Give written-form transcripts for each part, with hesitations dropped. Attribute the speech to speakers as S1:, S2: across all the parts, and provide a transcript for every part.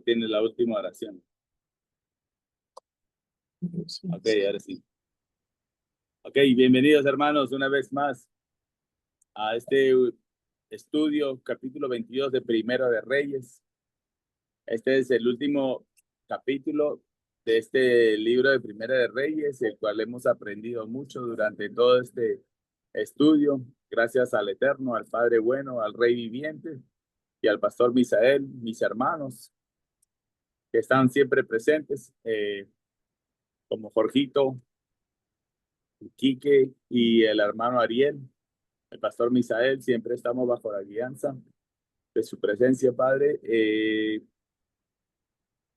S1: tiene la última oración. Ok, ahora sí. Ok, bienvenidos hermanos una vez más a este estudio, capítulo 22 de Primero de Reyes. Este es el último capítulo de este libro de Primera de Reyes, el cual hemos aprendido mucho durante todo este estudio, gracias al Eterno, al Padre bueno, al Rey viviente y al Pastor Misael, mis hermanos, que están siempre presentes, como Jorgito, Quique y el hermano Ariel, el Pastor Misael, siempre estamos bajo la guianza de su presencia, Padre.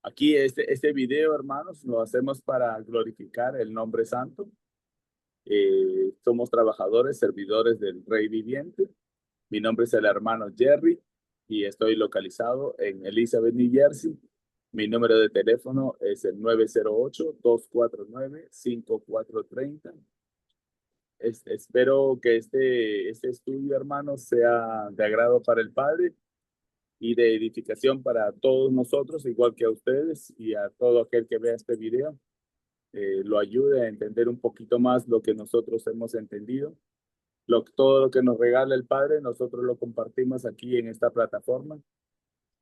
S1: Aquí este video, hermanos, lo hacemos para glorificar el nombre santo. Somos trabajadores, servidores del Rey Viviente. Mi nombre es el hermano Jerry y estoy localizado en Elizabeth, New Jersey. Mi número de teléfono es el 908-249-5430. Espero que este estudio, hermanos, sea de agrado para el Padre y de edificación para todos nosotros, igual que a ustedes y a todo aquel que vea este video. Lo ayude a entender un poquito más lo que nosotros hemos entendido. Todo lo que nos regala el Padre, nosotros lo compartimos aquí en esta plataforma.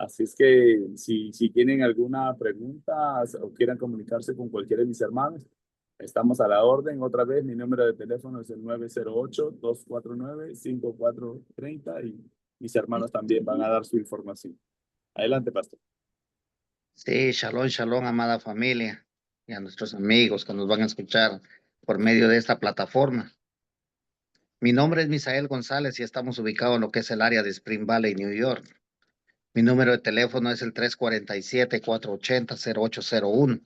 S1: Así es que si tienen alguna pregunta o quieran comunicarse con cualquiera de mis hermanos, estamos a la orden. Otra vez, mi número de teléfono es el 908-249-5430 y mis hermanos también van a dar su información. Adelante, pastor.
S2: Sí, shalom, shalom, amada familia, y a nuestros amigos que nos van a escuchar por medio de esta plataforma. Mi nombre es Misael González y estamos ubicados en lo que es el área de Spring Valley, New York. Mi número de teléfono es el 347-480-0801.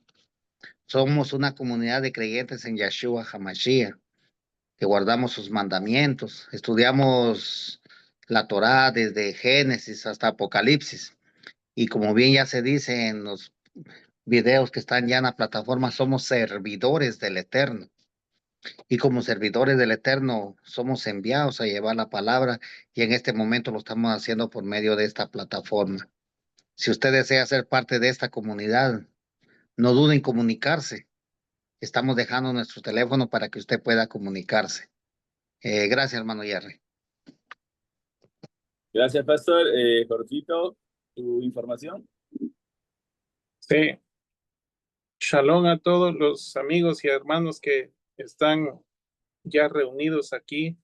S2: Somos una comunidad de creyentes en Yeshua HaMashiach, que guardamos sus mandamientos, estudiamos la Torá desde Génesis hasta Apocalipsis. Y como bien ya se dice en los videos que están ya en la plataforma, somos servidores del Eterno. Y como servidores del Eterno, somos enviados a llevar la palabra y en este momento lo estamos haciendo por medio de esta plataforma. Si usted desea ser parte de esta comunidad, no dude en comunicarse. Estamos dejando nuestro teléfono para que usted pueda comunicarse. Gracias, hermano Jerry.
S1: Gracias, pastor. Jorgito, tu información.
S3: Sí, shalom a todos los amigos y hermanos que están ya reunidos aquí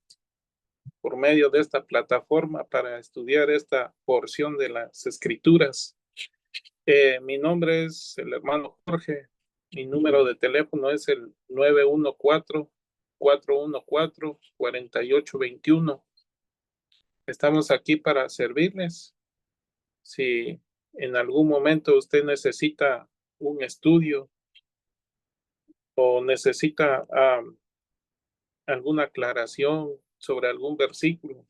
S3: por medio de esta plataforma para estudiar esta porción de las Escrituras. Mi nombre es el hermano Jorge. Mi número de teléfono es el 914-414-4821. Estamos aquí para servirles. Si en algún momento usted necesita un estudio o necesita alguna aclaración sobre algún versículo,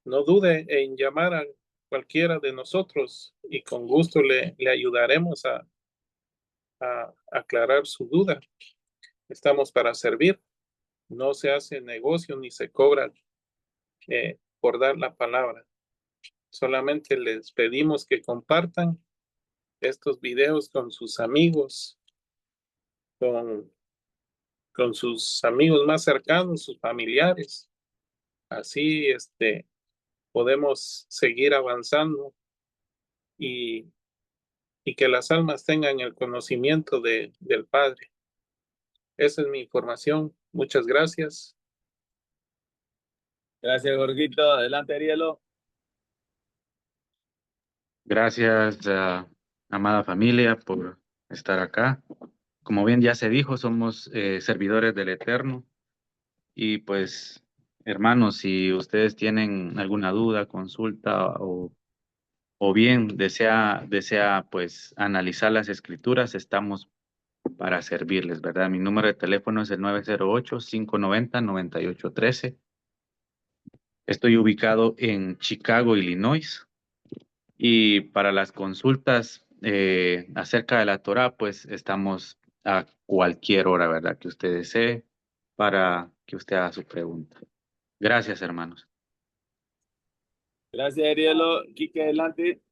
S3: no dude en llamar a cualquiera de nosotros y con gusto le ayudaremos a aclarar su duda. Estamos para servir. No se hace negocio ni se cobra por dar la palabra. Solamente les pedimos que compartan estos videos con sus amigos, con sus amigos más cercanos, sus familiares. Así podemos seguir avanzando y que las almas tengan el conocimiento del Padre. Esa es mi información. Muchas gracias.
S1: Gracias, Jorgito. Adelante, Arielo.
S4: Gracias, amada familia, por estar acá. Como bien ya se dijo, somos servidores del Eterno. Y pues, hermanos, si ustedes tienen alguna duda, consulta o bien desea pues analizar las escrituras, estamos para servirles, ¿verdad? Mi número de teléfono es el 908-590-9813. Estoy ubicado en Chicago, Illinois. Y para las consultas acerca de la Torá, pues estamos a cualquier hora, ¿verdad? Que usted desee para que usted haga su pregunta. Gracias, hermanos.
S1: Gracias, Arielo. Quique, adelante.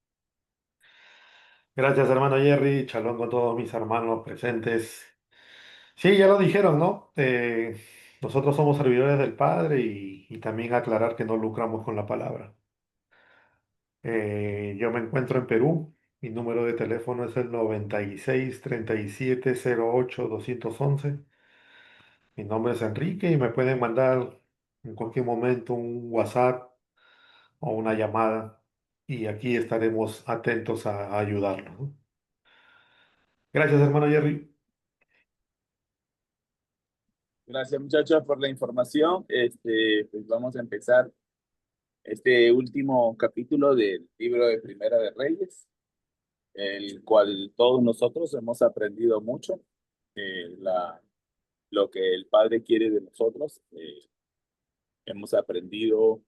S5: Gracias, hermano Jerry. Shalom con todos mis hermanos presentes. Sí, ya lo dijeron, ¿no? Nosotros somos servidores del Padre y también aclarar que no lucramos con la palabra. Yo me encuentro en Perú. Mi número de teléfono es el 96 37 08 211. Mi nombre es Enrique y me pueden mandar en cualquier momento un WhatsApp o una llamada y aquí estaremos atentos a ayudarlos, ¿no? Gracias, hermano Jerry.
S1: Gracias, muchachos, por la información. Pues vamos a empezar este último capítulo del libro de Primera de Reyes, el cual todos nosotros hemos aprendido mucho, lo que el Padre quiere de nosotros. Hemos aprendido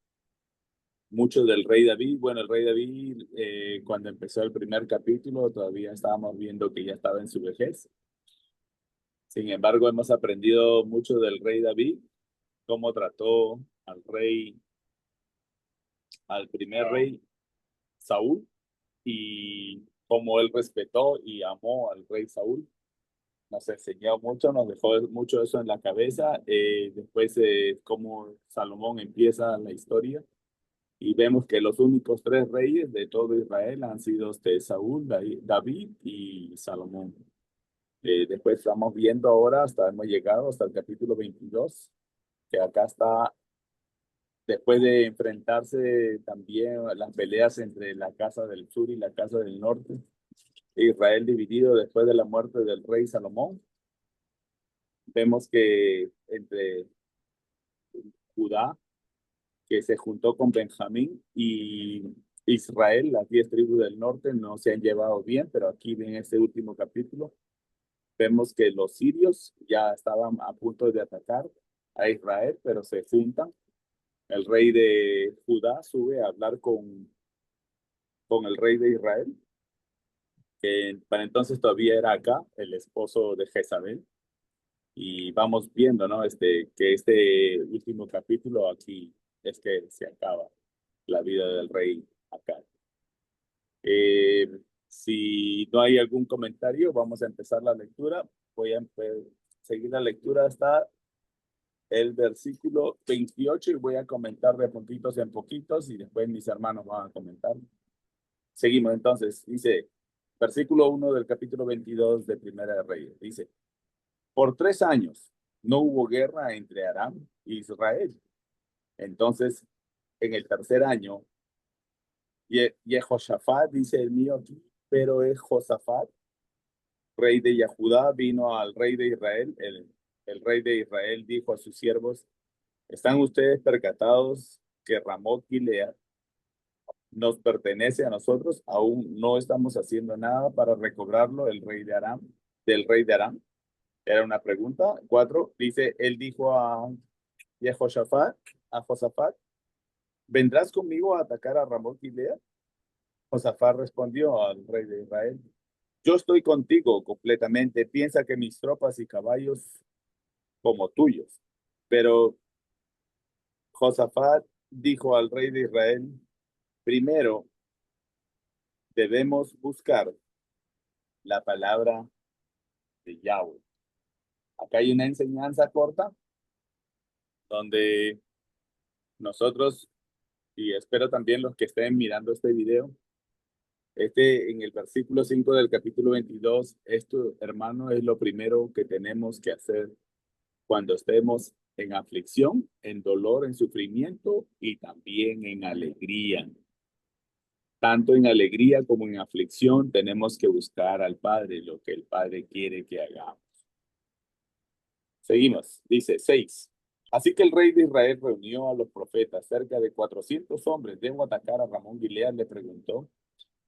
S1: mucho del rey David. Bueno, el rey David, cuando empezó el primer capítulo, todavía estábamos viendo que ya estaba en su vejez. Sin embargo, hemos aprendido mucho del rey David, cómo trató al primer rey Saúl, y cómo él respetó y amó al rey Saúl. Nos enseñó mucho, nos dejó mucho eso en la cabeza. Después, cómo Salomón empieza la historia. Y vemos que los únicos tres reyes de todo Israel han sido Saúl, David y Salomón. Después estamos viendo ahora, hemos llegado hasta el capítulo 22, que acá está, después de enfrentarse también a las peleas entre la casa del sur y la casa del norte, Israel dividido después de la muerte del rey Salomón. Vemos que entre Judá, que se juntó con Benjamín, y Israel, las 10 tribus del norte, no se han llevado bien, pero aquí en este último capítulo vemos que los sirios ya estaban a punto de atacar a Israel, pero se juntan. El rey de Judá sube a hablar con el rey de Israel, que para entonces todavía era acá, el esposo de Jezabel. Y vamos viendo, ¿no? Que este último capítulo aquí es que se acaba la vida del rey acá. Si no hay algún comentario, vamos a empezar la lectura. Voy a seguir la lectura hasta el versículo 28 y voy a comentar de poquitos en poquitos y después mis hermanos van a comentar. Seguimos entonces. Dice, versículo 1 del capítulo 22 de Primera de Reyes. Dice, por 3 años no hubo guerra entre Aram e Israel. Entonces, en el tercer año, Jehoshafat, dice el mío aquí, pero es Josafat, rey de Yahudá, vino al rey de Israel. El rey de Israel dijo a sus siervos, ¿están ustedes percatados que Ramot Gilead nos pertenece a nosotros? Aún no estamos haciendo nada para recobrarlo del rey de Aram. Era una pregunta. 4, dice, él dijo a Jehoshafat, a Josafat, ¿vendrás conmigo a atacar a Ramot Gilead? Josafat respondió al rey de Israel, yo estoy contigo completamente. Piensa que mis tropas y caballos como tuyos. Pero Josafat dijo al rey de Israel, primero debemos buscar la palabra de Yahweh. Acá hay una enseñanza corta donde nosotros, y espero también los que estén mirando este video, en el versículo 5 del capítulo 22, esto, hermano, es lo primero que tenemos que hacer cuando estemos en aflicción, en dolor, en sufrimiento y también en alegría. Tanto en alegría como en aflicción tenemos que buscar al Padre, lo que el Padre quiere que hagamos. Seguimos, dice 6. Así que el rey de Israel reunió a los profetas, cerca de 400 hombres. ¿Debo atacar a Ramón Gilead?, le preguntó,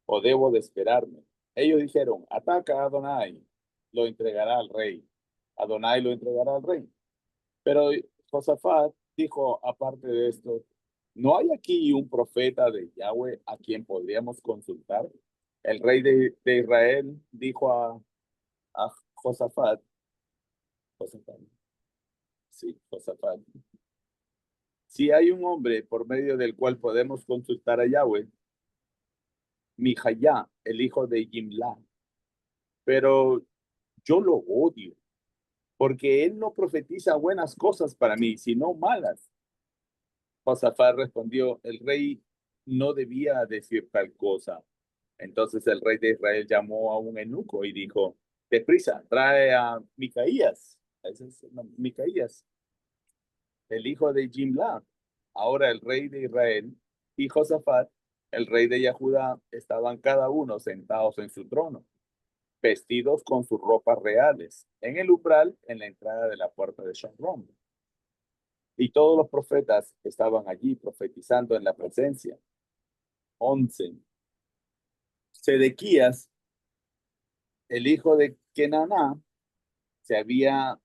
S1: ¿o debo de esperarme? Ellos dijeron, ataca a Adonai, lo entregará al rey. Adonai lo entregará al rey. Pero Josafat dijo, aparte de esto, ¿no hay aquí un profeta de Yahweh a quien podríamos consultar? El rey de Israel dijo a Josafat, sí, Josafat, si hay un hombre por medio del cual podemos consultar a Yahweh, Mijayá, el hijo de Jimla. Pero yo lo odio, porque él no profetiza buenas cosas para mí, sino malas. Josafat respondió, el rey no debía decir tal cosa. Entonces el rey de Israel llamó a un eunuco y dijo, deprisa, trae a Micaías. Ese es Micaías, el hijo de Jimla. Ahora el rey de Israel y Josafat, el rey de Judá, estaban cada uno sentados en su trono, vestidos con sus ropas reales, en el umbral, en la entrada de la puerta de Shomrón. Y todos los profetas estaban allí profetizando en la presencia. 11. Sedequías, el hijo de Kenaná, se había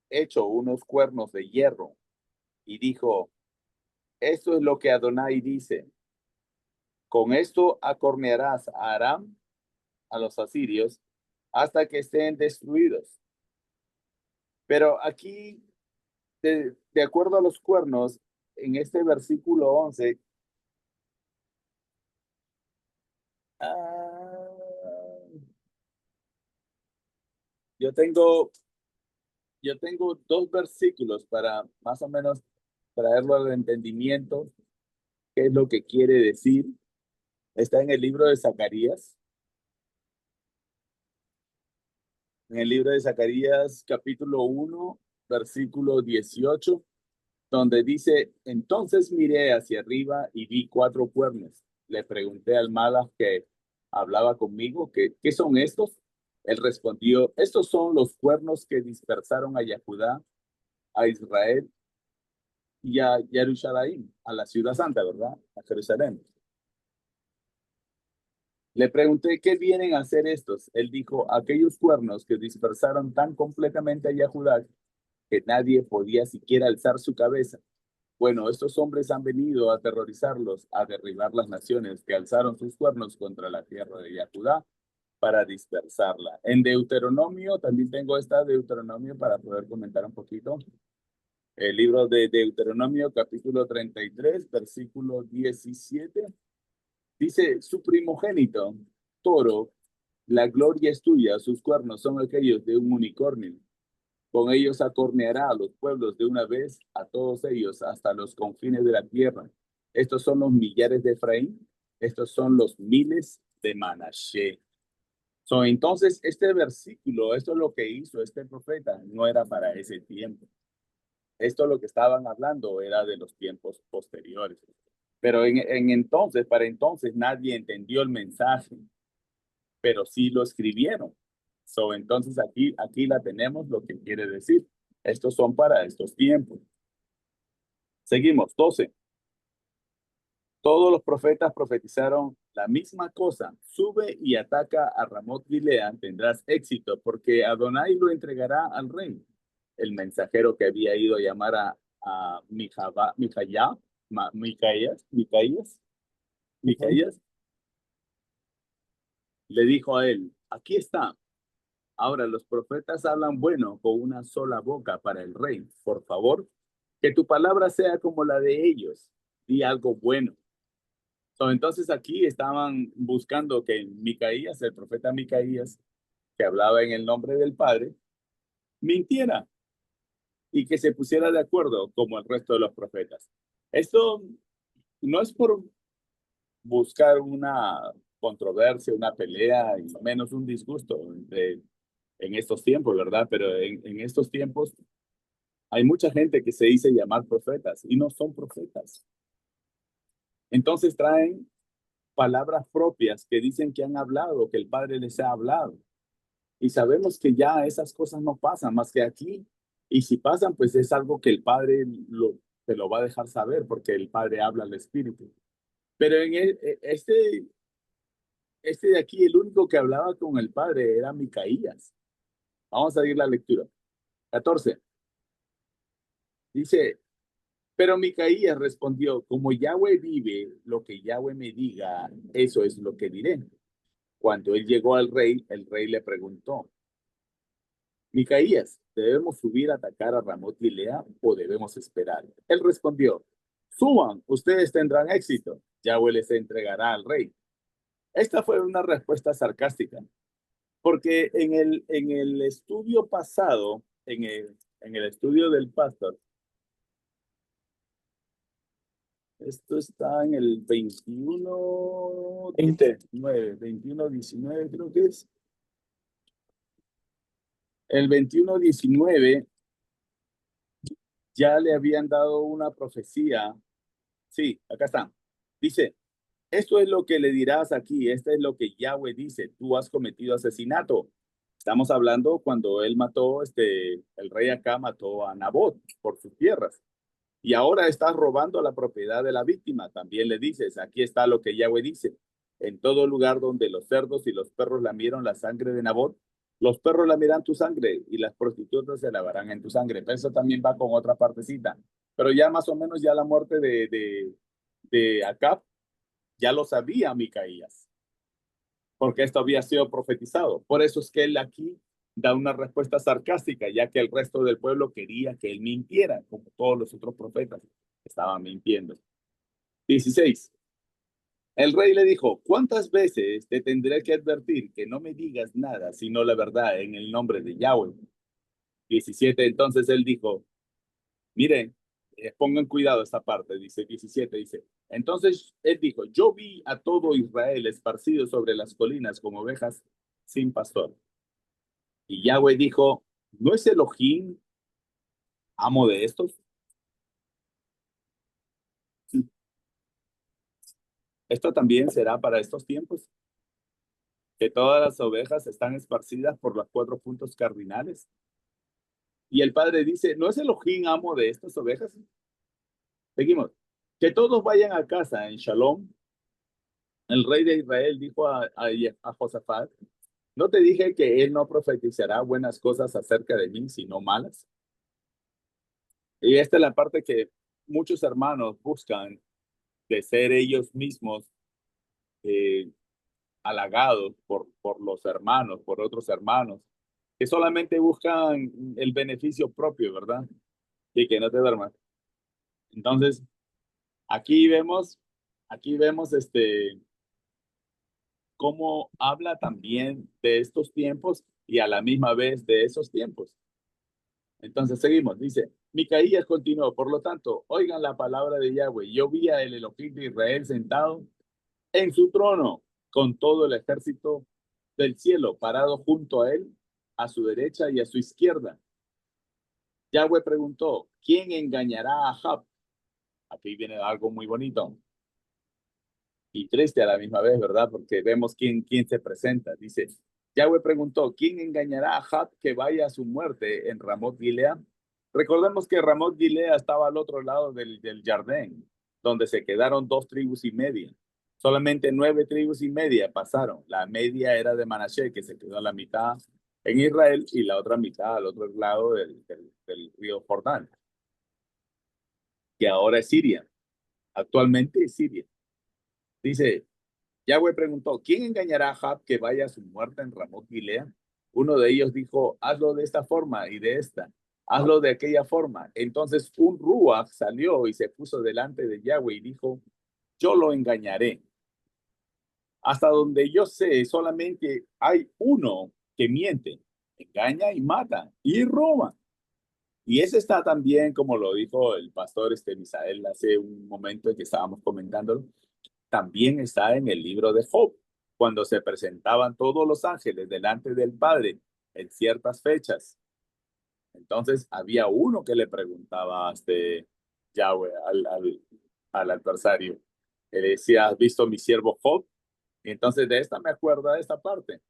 S1: hecho unos cuernos de hierro y dijo, esto es lo que Adonai dice, con esto acornearás a Aram, a los asirios, hasta que estén destruidos. Pero aquí, de acuerdo a los cuernos, en este versículo 11, yo tengo dos versículos para más o menos traerlo al entendimiento, qué es lo que quiere decir. Está en el libro de Zacarías. En el libro de Zacarías, capítulo 1, versículo 18, donde dice, entonces miré hacia arriba y vi 4 cuernos. Le pregunté al malach que hablaba conmigo, ¿qué son estos? Él respondió, estos son los cuernos que dispersaron a Yahudá, a Israel y a Jerusalén, a la ciudad santa, ¿verdad? A Jerusalén. Le pregunté, ¿qué vienen a hacer estos? Él dijo, aquellos cuernos que dispersaron tan completamente a Yahudá que nadie podía siquiera alzar su cabeza. Bueno, estos hombres han venido a aterrorizarlos, a derribar las naciones que alzaron sus cuernos contra la tierra de Yahudá para dispersarla. En Deuteronomio, también tengo esta Deuteronomio para poder comentar un poquito. El libro de Deuteronomio, capítulo 33, versículo 17. Dice, su primogénito, toro, la gloria es tuya, sus cuernos son aquellos de un unicornio. Con ellos acorneará a los pueblos de una vez, a todos ellos, hasta los confines de la tierra. Estos son los millares de Efraín, estos son los miles de Manashe. Entonces, este versículo, esto es lo que hizo este profeta, no era para ese tiempo. Esto lo que estaban hablando era de los tiempos posteriores. Pero para entonces nadie entendió el mensaje, pero sí lo escribieron. Entonces aquí la tenemos, lo que quiere decir. Estos son para estos tiempos. Seguimos, 12. Todos los profetas profetizaron la misma cosa. Sube y ataca a Ramot Gilead, tendrás éxito, porque Adonai lo entregará al rey. El mensajero que había ido a llamar a Micaías, le dijo a él, aquí está. Ahora los profetas hablan bueno con una sola boca para el rey. Por favor, que tu palabra sea como la de ellos. Di algo bueno. Entonces aquí estaban buscando que Micaías, el profeta Micaías, que hablaba en el nombre del Padre, mintiera y que se pusiera de acuerdo como el resto de los profetas. Esto no es por buscar una controversia, una pelea y menos un disgusto en estos tiempos, ¿verdad? Pero en estos tiempos hay mucha gente que se dice llamar profetas y no son profetas. Entonces traen palabras propias que dicen que han hablado, que el Padre les ha hablado. Y sabemos que ya esas cosas no pasan más que aquí. Y si pasan, pues es algo que el Padre te lo va a dejar saber porque el Padre habla al Espíritu. Pero este de aquí, el único que hablaba con el Padre era Micaías. Vamos a seguir la lectura. 14. Dice, pero Micaías respondió, como Yahweh vive, lo que Yahweh me diga, eso es lo que diré. Cuando él llegó al rey, el rey le preguntó, Micaías, ¿debemos subir a atacar a Ramot Gilead o debemos esperar? Él respondió, suban, ustedes tendrán éxito, Yahweh les entregará al rey. Esta fue una respuesta sarcástica, porque en el estudio pasado, en el estudio del pastor, esto está en el 21:19, creo que es. El 21:19 ya le habían dado una profecía. Sí, acá está. Dice, esto es lo que le dirás aquí, esto es lo que Yahweh dice, tú has cometido asesinato. Estamos hablando cuando él mató, el rey acá mató a Nabot por sus tierras. Y ahora estás robando la propiedad de la víctima. También le dices, aquí está lo que Yahweh dice. En todo lugar donde los cerdos y los perros lamieron la sangre de Nabot, los perros lamerán tu sangre y las prostitutas se lavarán en tu sangre. Pero eso también va con otra partecita. Pero ya más o menos ya la muerte de Acab, ya lo sabía Micaías, porque esto había sido profetizado. Por eso es que él aquí da una respuesta sarcástica, ya que el resto del pueblo quería que él mintiera, como todos los otros profetas estaban mintiendo. 16. El rey le dijo, ¿cuántas veces te tendré que advertir que no me digas nada, sino la verdad en el nombre de Yahweh? 17. Entonces él dijo, miren, pongan cuidado esta parte, dice 17, dice. Entonces él dijo, yo vi a todo Israel esparcido sobre las colinas como ovejas sin pastor. Y Yahweh dijo, ¿no es Elohim amo de estos? Esto también será para estos tiempos, que todas las ovejas están esparcidas por los 4 puntos cardinales. Y el padre dice, ¿no es Elohim amo de estas ovejas? Seguimos. Que todos vayan a casa en Shalom. El rey de Israel dijo a Josafat, ¿no te dije que él no profetizará buenas cosas acerca de mí, sino malas? Y esta es la parte que muchos hermanos buscan, de ser ellos mismos halagados por los hermanos, por otros hermanos, que solamente buscan el beneficio propio, ¿verdad? Y que no te duermas. Entonces, aquí vemos cómo habla también de estos tiempos y a la misma vez de esos tiempos. Entonces seguimos, dice, Micaías continuó, por lo tanto, oigan la palabra de Yahweh. Yo vi a el Elohim de Israel sentado en su trono con todo el ejército del cielo parado junto a él, a su derecha y a su izquierda. Yahweh preguntó, ¿quién engañará a Ahab? Aquí viene algo muy bonito y triste a la misma vez, ¿verdad? Porque vemos quién se presenta. Dice, Yahweh preguntó, ¿quién engañará a Ahab que vaya a su muerte en Ramot Gilead? Recordemos que Ramot Gilead estaba al otro lado del Jardín, donde se quedaron 2 tribus y media. Solamente 9 tribus y media pasaron. La media era de Manashe, que se quedó a la mitad en Israel y la otra mitad al otro lado del río Jordán, que ahora es Siria. Actualmente es Siria. Dice, Yahweh preguntó, ¿quién engañará a Ahab que vaya a su muerte en Ramot Gilead? Uno de ellos dijo, hazlo de esta forma y de esta, hazlo de aquella forma. Entonces un Ruach salió y se puso delante de Yahweh y dijo, yo lo engañaré. Hasta donde yo sé, solamente hay uno que miente, engaña y mata y roba. Y ese está también, como lo dijo el pastor Misael hace un momento que estábamos comentándolo, también está en el libro de Job, cuando se presentaban todos los ángeles delante del Padre en ciertas fechas. Entonces había uno que le preguntaba a Yahweh, al adversario. Le decía, ¿has visto mi siervo Job? Y entonces de esta me acuerdo de esta parte.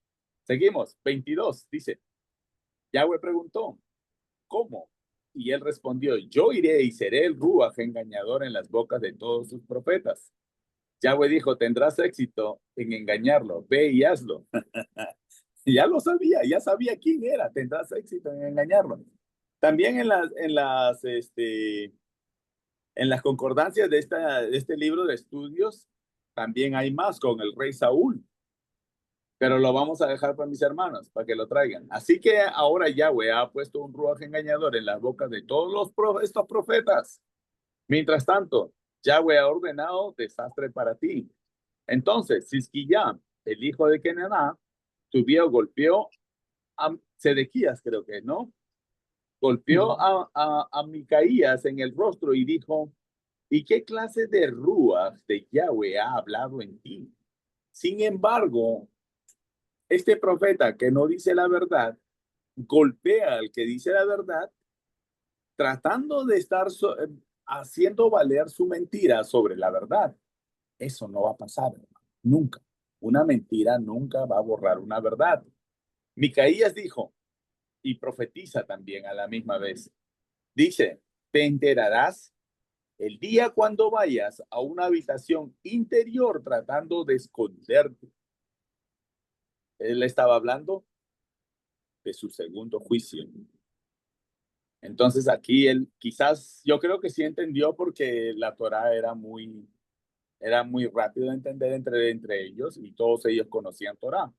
S1: Seguimos, 22, dice, Yahweh preguntó, ¿cómo? Y él respondió, yo iré y seré el Ruach engañador en las bocas de todos sus profetas. Yahweh dijo, tendrás éxito en engañarlo, ve y hazlo. Ya lo sabía, ya sabía quién era, tendrás éxito en engañarlo. También en las concordancias de este libro de estudios, también hay más con el rey Saúl. Pero lo vamos a dejar para mis hermanos, para que lo traigan. Así que ahora Yahweh ha puesto un ruaj engañador en las bocas de todos estos profetas. Mientras tanto, Yahweh ha ordenado desastre para ti. Entonces, Sisquiyá, el hijo de Kenaná, subió, golpeó a Sedequías, creo que, ¿no? Golpeó a Micaías en el rostro y dijo, ¿y qué clase de ruach de Yahweh ha hablado en ti? Sin embargo, este profeta que no dice la verdad, golpea al que dice la verdad, tratando de estar haciendo valer su mentira sobre la verdad. Eso no va a pasar, hermano, nunca. Una mentira nunca va a borrar una verdad. Micaías dijo, y profetiza también a la misma vez. Dice, te enterarás el día cuando vayas a una habitación interior tratando de esconderte. Él estaba hablando de su segundo juicio. Entonces aquí él quizás, yo creo que sí entendió porque la Torá era muy rápido de entender entre ellos y todos ellos conocían Torá.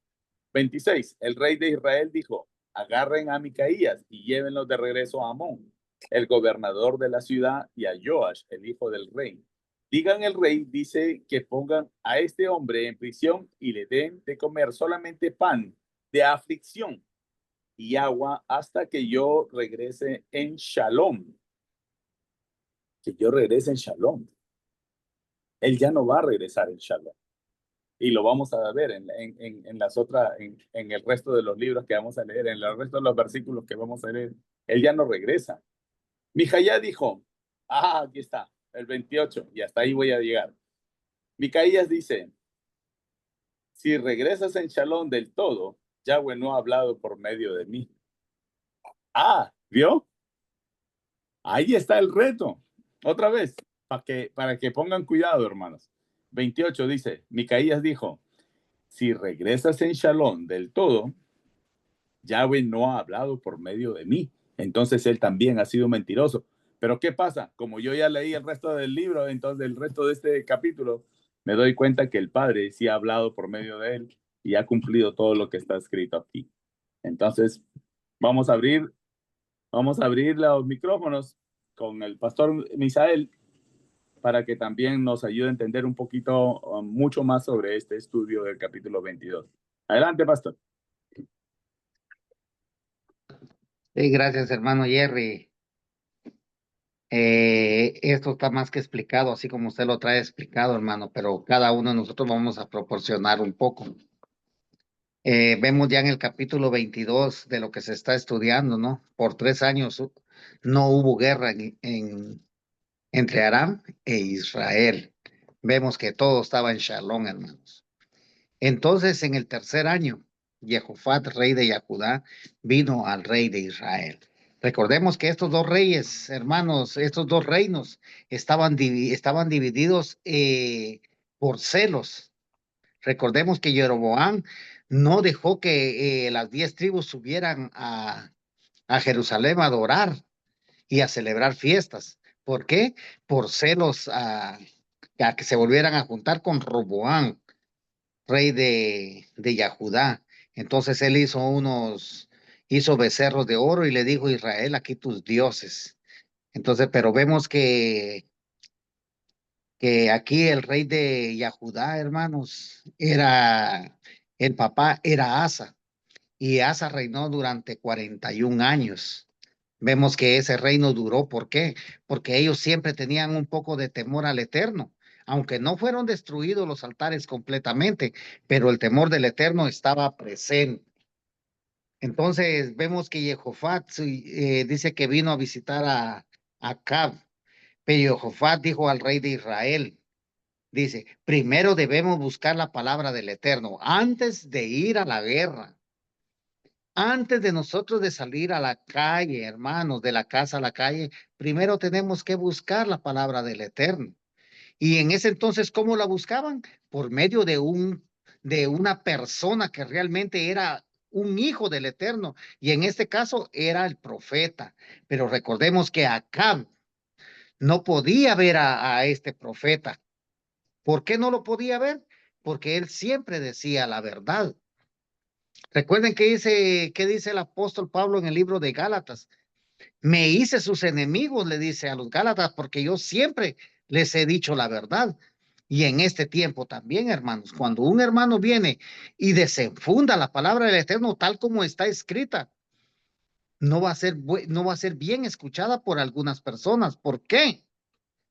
S1: 26. El rey de Israel dijo, agarren a Micaías y llévenlo de regreso a Amón, el gobernador de la ciudad, y a Joash, el hijo del rey. Digan el rey, dice que pongan a este hombre en prisión y le den de comer solamente pan de aflicción y agua hasta que yo regrese en Shalom. Que yo regrese en Shalom. Él ya no va a regresar en Shalom. Y lo vamos a ver en las otras, en el resto de los libros que vamos a leer, en el resto de los versículos que vamos a leer. Él ya no regresa. Micaías dijo, aquí está, el 28, y hasta ahí voy a llegar. Micaías dice, si regresas en Shalom del todo, Yahweh no ha hablado por medio de mí. ¿Vio? Ahí está el reto. Otra vez, para que pongan cuidado, hermanos. 28 dice, Micaías dijo, si regresas en Shalom del todo, Yahweh no ha hablado por medio de mí. Entonces él también ha sido mentiroso. Pero ¿qué pasa? Como yo ya leí el resto del libro, entonces el resto de este capítulo, me doy cuenta que el Padre sí ha hablado por medio de él y ha cumplido todo lo que está escrito aquí. Entonces, vamos a abrir los micrófonos con el pastor Misael para que también nos ayude a entender un poquito, mucho más sobre este estudio del capítulo 22. Adelante, pastor.
S2: Sí, gracias, hermano Jerry. Esto está más que explicado, así como usted lo trae explicado, hermano, pero cada uno de nosotros vamos a proporcionar un poco. Vemos ya en el capítulo 22 de lo que se está estudiando, ¿no? Por 3 años no hubo guerra entre Aram e Israel. Vemos que todo estaba en Shalom, hermanos. Entonces, en el tercer año, Jehofat, rey de Judá, vino al rey de Israel. Recordemos que estos dos reyes, hermanos, estos dos reinos estaban divididos por celos. Recordemos que Jeroboam no dejó que las 10 tribus subieran a Jerusalén a adorar y a celebrar fiestas. ¿Por qué? Por celos a que se volvieran a juntar con Roboam, rey de Judá. Entonces él hizo becerros de oro y le dijo a Israel, aquí tus dioses. Entonces, pero vemos que aquí el rey de Judá, hermanos, el papá era Asa, y Asa reinó durante 41 años. Vemos que ese reino duró, ¿por qué? Porque ellos siempre tenían un poco de temor al Eterno, aunque no fueron destruidos los altares completamente, pero el temor del Eterno estaba presente. Entonces vemos que Jehofat dice que vino a visitar a Acab, pero Jehofat dijo al rey de Israel, dice, primero debemos buscar la palabra del Eterno antes de ir a la guerra. Antes de nosotros de salir a la calle, hermanos, de la casa a la calle, primero tenemos que buscar la palabra del Eterno. Y en ese entonces, ¿cómo la buscaban? Por medio de una persona que realmente era un hijo del Eterno. Y en este caso era el profeta. Pero recordemos que Acab no podía ver a este profeta. ¿Por qué no lo podía ver? Porque él siempre decía la verdad. Recuerden qué dice el apóstol Pablo en el libro de Gálatas. Me hice sus enemigos, le dice a los Gálatas, porque yo siempre les he dicho la verdad. Y en este tiempo también, hermanos, cuando un hermano viene y desenfunda la palabra del Eterno tal como está escrita, no va a ser bien escuchada por algunas personas. ¿Por qué?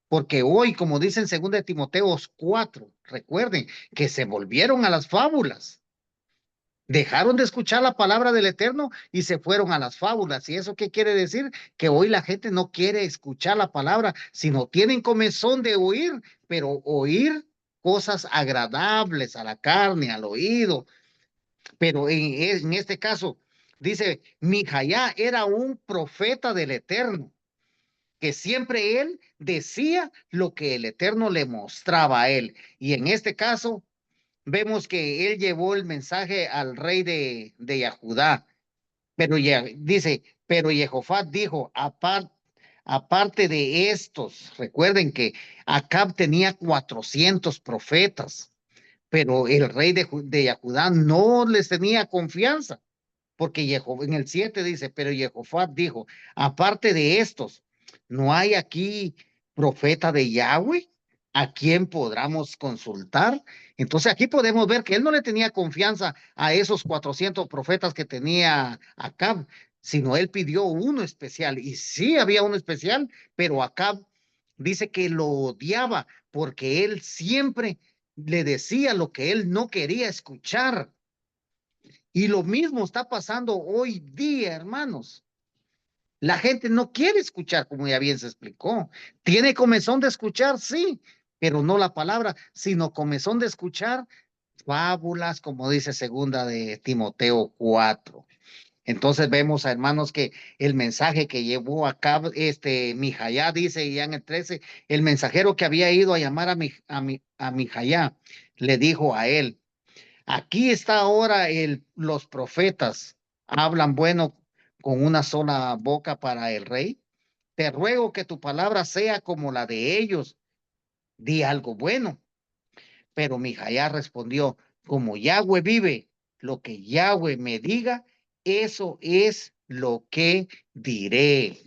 S2: Porque hoy, como dice en 2 de Timoteo 4, recuerden que se volvieron a las fábulas. Dejaron de escuchar la palabra del Eterno y se fueron a las fábulas. ¿Y eso qué quiere decir? Que hoy la gente no quiere escuchar la palabra, sino tienen comezón de oír, pero oír cosas agradables a la carne, al oído. Pero en este caso, dice, Mijaía era un profeta del Eterno, que siempre él decía lo que el Eterno le mostraba a él. Y en este caso, vemos que él llevó el mensaje al rey de Yahudá, pero ya, dice, pero Jehofat dijo, aparte de estos, recuerden que Acab tenía 400 profetas, pero el rey de Yahudá no les tenía confianza, porque en el 7 dice, pero Jehofat dijo, aparte de estos, ¿no hay aquí profeta de Yahweh a quien podamos consultar? Entonces aquí podemos ver que él no le tenía confianza a esos 400 profetas que tenía Acab, sino él pidió uno especial. Y sí había uno especial, pero Acab dice que lo odiaba porque él siempre le decía lo que él no quería escuchar. Y lo mismo está pasando hoy día, hermanos. La gente no quiere escuchar, como ya bien se explicó. Tiene comezón de escuchar, sí, pero no la palabra, sino comezón de escuchar fábulas, como dice 2 de Timoteo 4. Entonces vemos, hermanos, que el mensaje que llevó a cabo Mijaía, dice ya en el 13, el mensajero que había ido a llamar a Mijaía, le dijo a él, aquí está ahora los profetas, hablan bueno con una sola boca para el rey. Te ruego que tu palabra sea como la de ellos. Di algo bueno. Pero Mijaía respondió, como Yahweh vive, lo que Yahweh me diga, eso es lo que diré.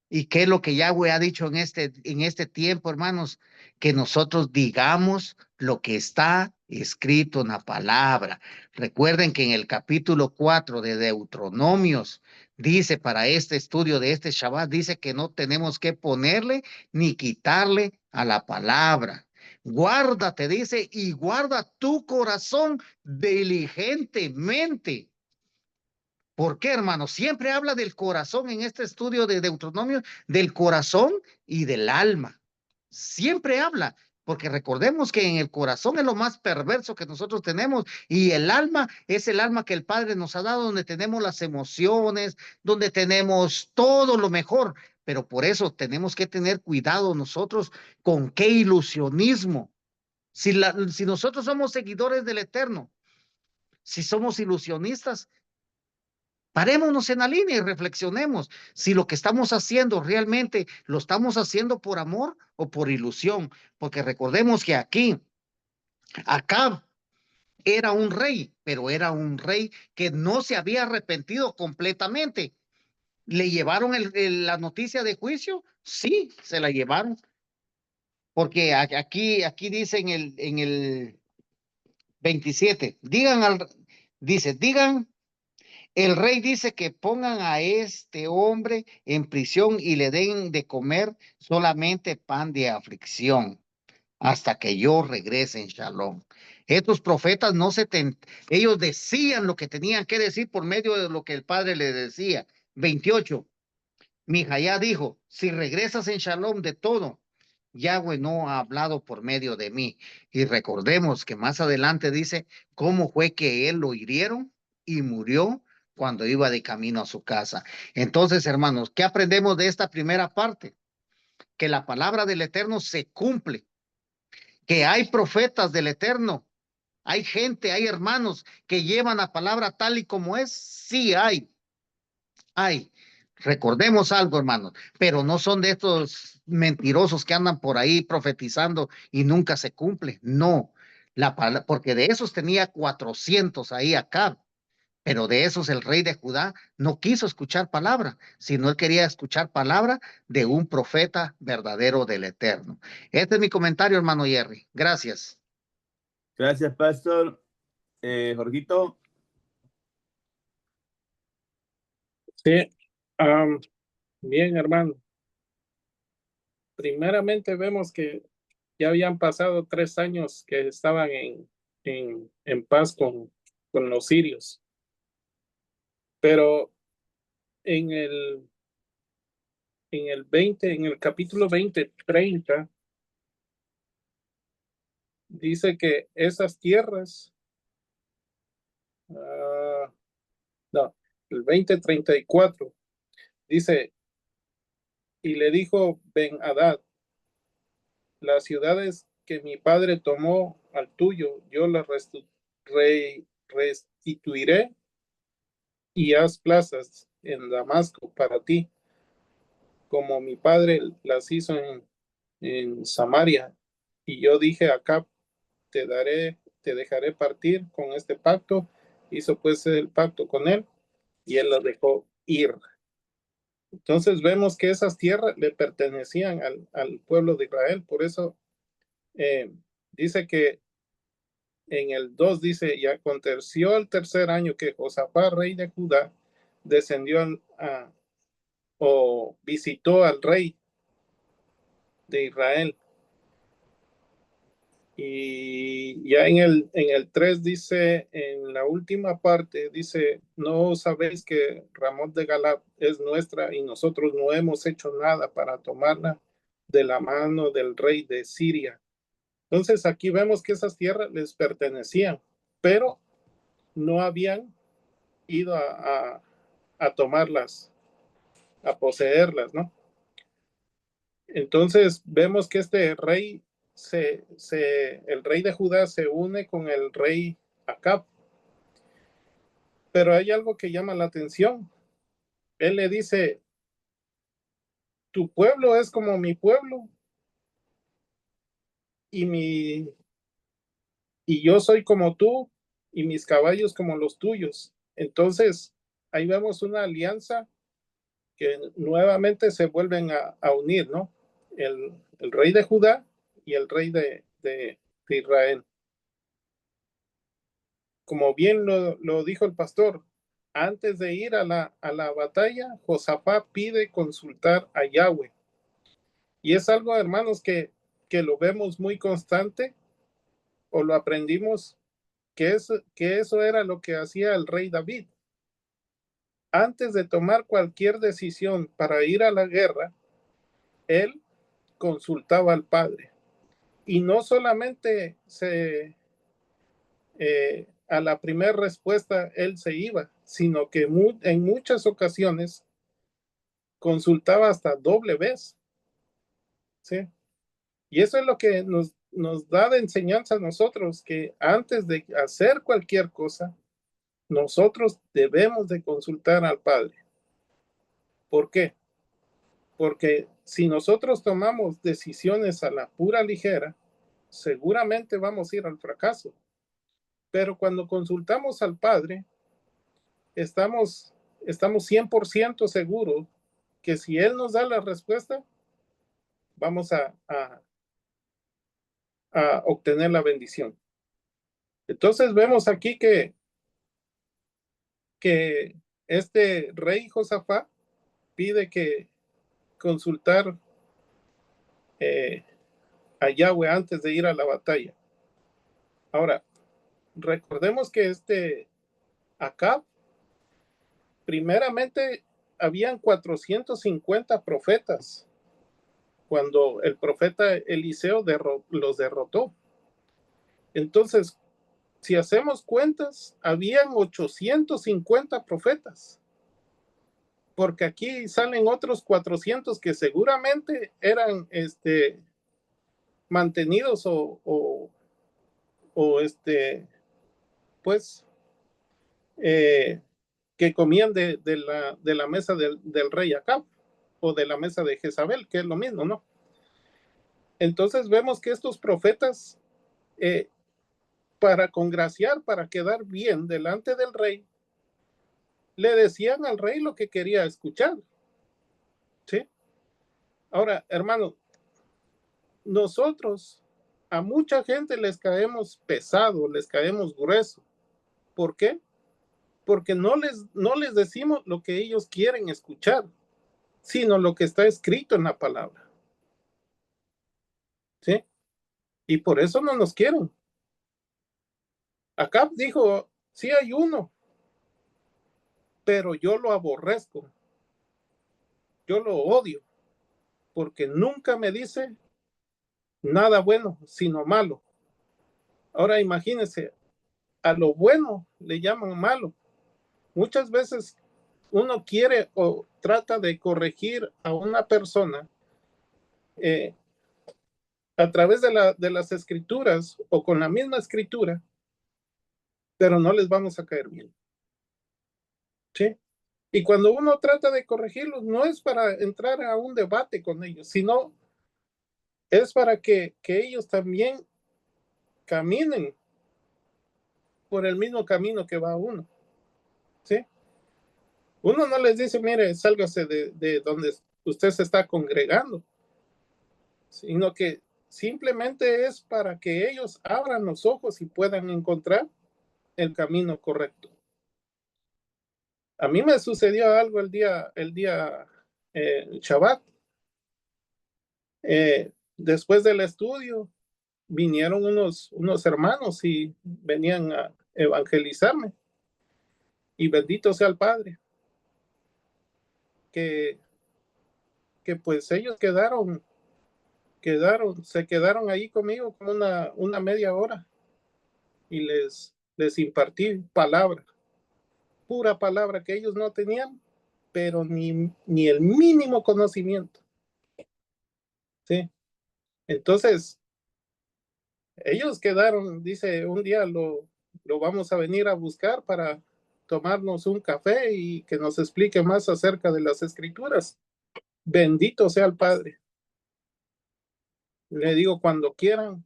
S2: ¿Y qué es lo que Yahweh ha dicho en este tiempo, hermanos? Que nosotros digamos lo que está escrito en la palabra. Recuerden que en el capítulo 4 de Deuteronomios dice para este estudio de este Shabbat, dice que no tenemos que ponerle ni quitarle a la palabra. Guárdate, dice, y guarda tu corazón diligentemente. ¿Por qué, hermano? Siempre habla del corazón en este estudio de Deuteronomio, del corazón y del alma. Siempre habla, porque recordemos que en el corazón es lo más perverso que nosotros tenemos y el alma es el alma que el Padre nos ha dado, donde tenemos las emociones, donde tenemos todo lo mejor. Pero por eso tenemos que tener cuidado nosotros con qué ilusionismo. Si nosotros somos seguidores del Eterno, si somos ilusionistas, parémonos en la línea y reflexionemos si lo que estamos haciendo realmente lo estamos haciendo por amor o por ilusión. Porque recordemos que aquí, Acab era un rey, pero era un rey que no se había arrepentido completamente. ¿Le llevaron la noticia de juicio? Sí, se la llevaron. Porque aquí dice en el 27, digan, el rey dice que pongan a este hombre en prisión y le den de comer solamente pan de aflicción hasta que yo regrese en Shalom. Estos profetas ellos decían lo que tenían que decir por medio de lo que el padre les decía. 28. Mijaía dijo, si regresas en Shalom de todo, Yahweh no ha hablado por medio de mí. Y recordemos que más adelante dice cómo fue que él lo hirieron y murió cuando iba de camino a su casa. Entonces, hermanos, ¿qué aprendemos de esta primera parte? Que la palabra del Eterno se cumple, que hay profetas del Eterno, hay gente, hay hermanos que llevan la palabra tal y como es. Sí hay. Recordemos algo, hermanos, pero no son de estos mentirosos que andan por ahí profetizando y nunca se cumple. No, porque de esos tenía 400 ahí acá. Pero de esos el rey de Judá no quiso escuchar palabra, sino él quería escuchar palabra de un profeta verdadero del Eterno. Este es mi comentario, hermano Jerry. Gracias.
S1: Gracias, Pastor. Jorgito.
S3: Sí, bien, hermano. Primeramente vemos que ya habían pasado 3 años que estaban en paz con los sirios. Pero en el capítulo 20:30, dice que esas tierras, no, el 20:34, dice, y le dijo Ben-Hadad, las ciudades que mi padre tomó al tuyo, yo las restituiré, y haz plazas en Damasco para ti, como mi padre las hizo en Samaria. Y yo dije acá, te dejaré partir con este pacto. Hizo pues el pacto con él y él lo dejó ir. Entonces vemos que esas tierras le pertenecían al pueblo de Israel. Por eso dice que en el 2 dice, y aconteció el tercer año que Josafat, rey de Judá, descendió o visitó al rey de Israel. Y ya en el 3 dice, en la última parte, dice, no sabéis que Ramón de Galad es nuestra y nosotros no hemos hecho nada para tomarla de la mano del rey de Siria. Entonces aquí vemos que esas tierras les pertenecían, pero no habían ido a tomarlas, a poseerlas, ¿no? Entonces vemos que este rey, el rey de Judá se une con el rey Acab. Pero hay algo que llama la atención. Él le dice, tu pueblo es como mi pueblo y yo soy como tú y mis caballos como los tuyos. Entonces, ahí vemos una alianza que nuevamente se vuelven a unir, ¿no? El rey de Judá y el rey de Israel. Como bien lo dijo el pastor, antes de ir a la batalla, Josafat pide consultar a Yahweh. Y es algo, hermanos, que lo vemos muy constante o lo aprendimos, que eso era lo que hacía el rey David. Antes de tomar cualquier decisión para ir a la guerra, él consultaba al Padre. Y no solamente a la primera respuesta él se iba, sino que en muchas ocasiones consultaba hasta doble vez. ¿Sí? Y eso es lo que nos da de enseñanza a nosotros, que antes de hacer cualquier cosa, nosotros debemos de consultar al Padre. ¿Por qué? Porque si nosotros tomamos decisiones a la pura ligera, seguramente vamos a ir al fracaso. Pero cuando consultamos al Padre, estamos 100% seguros que si Él nos da la respuesta, vamos a obtener la bendición. Entonces vemos aquí que este rey Josafat pide que consultar a Yahweh antes de ir a la batalla. Ahora, recordemos que Acab, primeramente habían 450 profetas cuando el profeta Eliseo los derrotó. Entonces, si hacemos cuentas, habían 850 profetas, porque aquí salen otros 400 que seguramente eran mantenidos o pues que comían de la mesa del rey Acab o de la mesa de Jezabel, que es lo mismo, ¿no? Entonces vemos que estos profetas, para congraciar, para quedar bien delante del rey, le decían al rey lo que quería escuchar. ¿Sí? Ahora, hermano, nosotros a mucha gente les caemos pesado, les caemos grueso. ¿Por qué? Porque no les decimos lo que ellos quieren escuchar, sino lo que está escrito en la palabra. ¿Sí? Y por eso no nos quieren. Acab dijo, sí hay uno, pero yo lo aborrezco. Yo lo odio, porque nunca me dice nada bueno, sino malo. Ahora imagínense, a lo bueno le llaman malo. Muchas veces uno quiere o trata de corregir a una persona a través de las escrituras o con la misma escritura, pero no les vamos a caer bien. ¿Sí? Y cuando uno trata de corregirlos, no es para entrar a un debate con ellos, sino es para que ellos también caminen por el mismo camino que va uno. ¿Sí? Uno no les dice, mire, sálgase de donde usted se está congregando, sino que simplemente es para que ellos abran los ojos y puedan encontrar el camino correcto. A mí me sucedió algo el día Shabbat. Después del estudio, vinieron unos hermanos y venían a evangelizarme. Y bendito sea el Padre, que pues ellos se quedaron ahí conmigo como una media hora y les impartí palabra, pura palabra que ellos no tenían, pero ni el mínimo conocimiento. ¿Sí? Entonces, ellos quedaron, dice, un día lo vamos a venir a buscar para tomarnos un café y que nos explique más acerca de las escrituras. Bendito sea el Padre. Le digo, cuando quieran,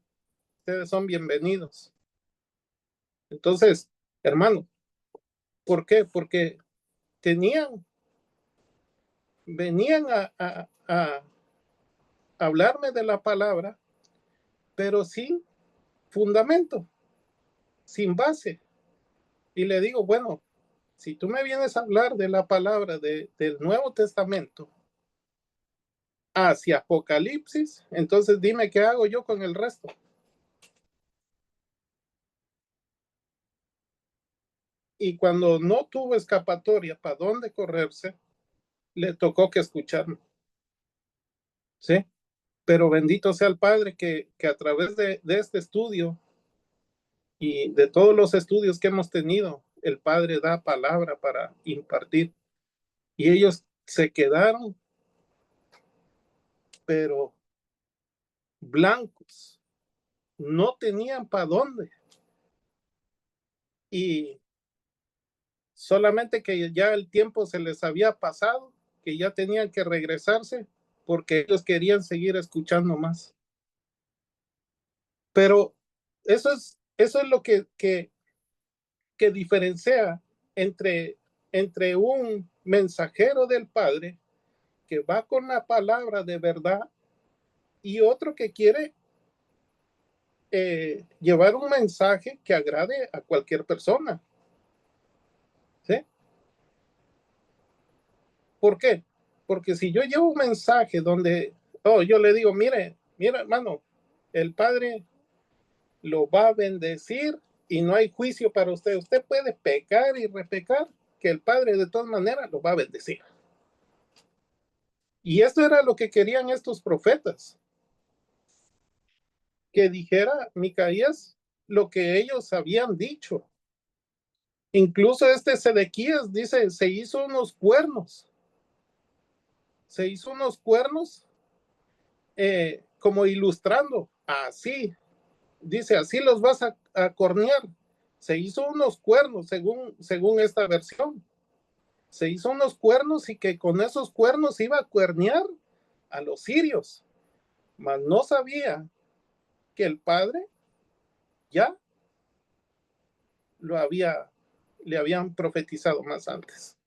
S3: ustedes son bienvenidos. Entonces, hermano, ¿por qué? Porque venían a hablarme de la palabra, pero sin fundamento, sin base. Y le digo, bueno, si tú me vienes a hablar de la palabra del Nuevo Testamento hacia Apocalipsis, entonces dime qué hago yo con el resto. Y cuando no tuvo escapatoria para dónde correrse, le tocó que escucharme. ¿Sí? Pero bendito sea el Padre que a través de este estudio y de todos los estudios que hemos tenido, el Padre da palabra para impartir. Y ellos se quedaron, pero blancos, no tenían para dónde. Y solamente que ya el tiempo se les había pasado, que ya tenían que regresarse porque ellos querían seguir escuchando más. Pero eso es lo que diferencia entre un mensajero del Padre que va con la palabra de verdad y otro que quiere llevar un mensaje que agrade a cualquier persona. ¿Sí? ¿Por qué? Porque si yo llevo un mensaje donde yo le digo, mire, hermano, el Padre lo va a bendecir y no hay juicio para usted. Usted puede pecar y repecar, que el Padre de todas maneras lo va a bendecir. Y esto era lo que querían estos profetas, que dijera Micaías lo que ellos habían dicho. Incluso Sedequías dice, se hizo unos cuernos como ilustrando, así, dice, así los vas a cornear. Se hizo unos cuernos, según esta versión. Se hizo unos cuernos y que con esos cuernos iba a cuernear a los sirios. Mas no sabía que el Padre ya le habían profetizado más antes.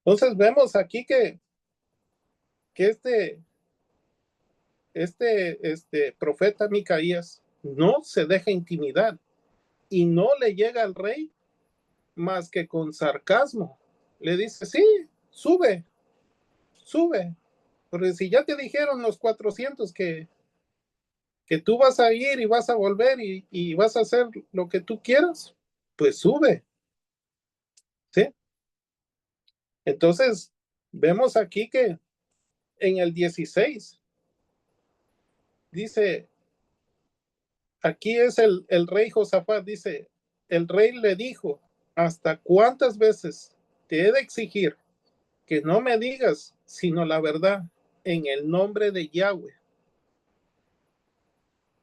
S3: Entonces vemos aquí que este profeta Micaías no se deja intimidar y no le llega al rey más que con sarcasmo. Le dice, sí, sube, porque si ya te dijeron los 400 que tú vas a ir y vas a volver y vas a hacer lo que tú quieras, pues sube, ¿sí? Entonces, vemos aquí que en el 16 dice, aquí es el rey Josafat, dice, el rey le dijo, ¿hasta cuántas veces te he de exigir que no me digas sino la verdad en el nombre de Yahweh?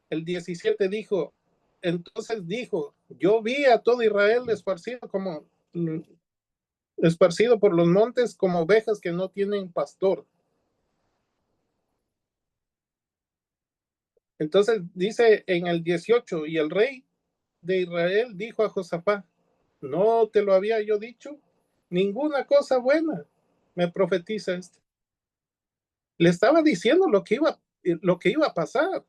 S3: El 17 dijo, entonces dijo, yo vi a todo Israel esparcido por los montes como ovejas que no tienen pastor. Entonces dice en el 18, y el rey de Israel dijo a Josafat, ¿no te lo había yo dicho? Ninguna cosa buena me profetiza este. Le estaba diciendo lo que iba a pasar.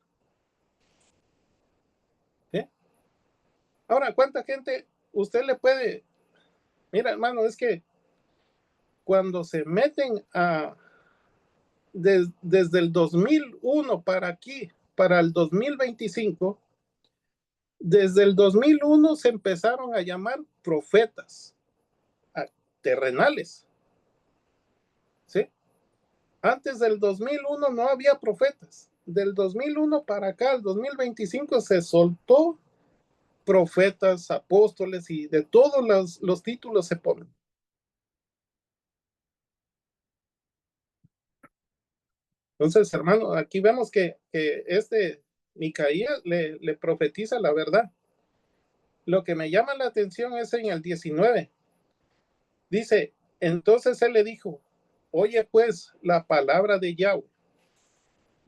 S3: ¿Eh? Ahora, ¿cuánta gente usted le puede? Mira, hermano, es que cuando se meten desde el 2001 para aquí, para el 2025, desde el 2001 se empezaron a llamar profetas terrenales. ¿Sí? Antes del 2001 no había profetas. Del 2001 para acá, el 2025, se soltó profetas, apóstoles y de todos los títulos se ponen. Entonces, hermano, aquí vemos que Micaías le profetiza la verdad. Lo que me llama la atención es en el 19. Dice, entonces él le dijo, oye pues la palabra de Yahweh.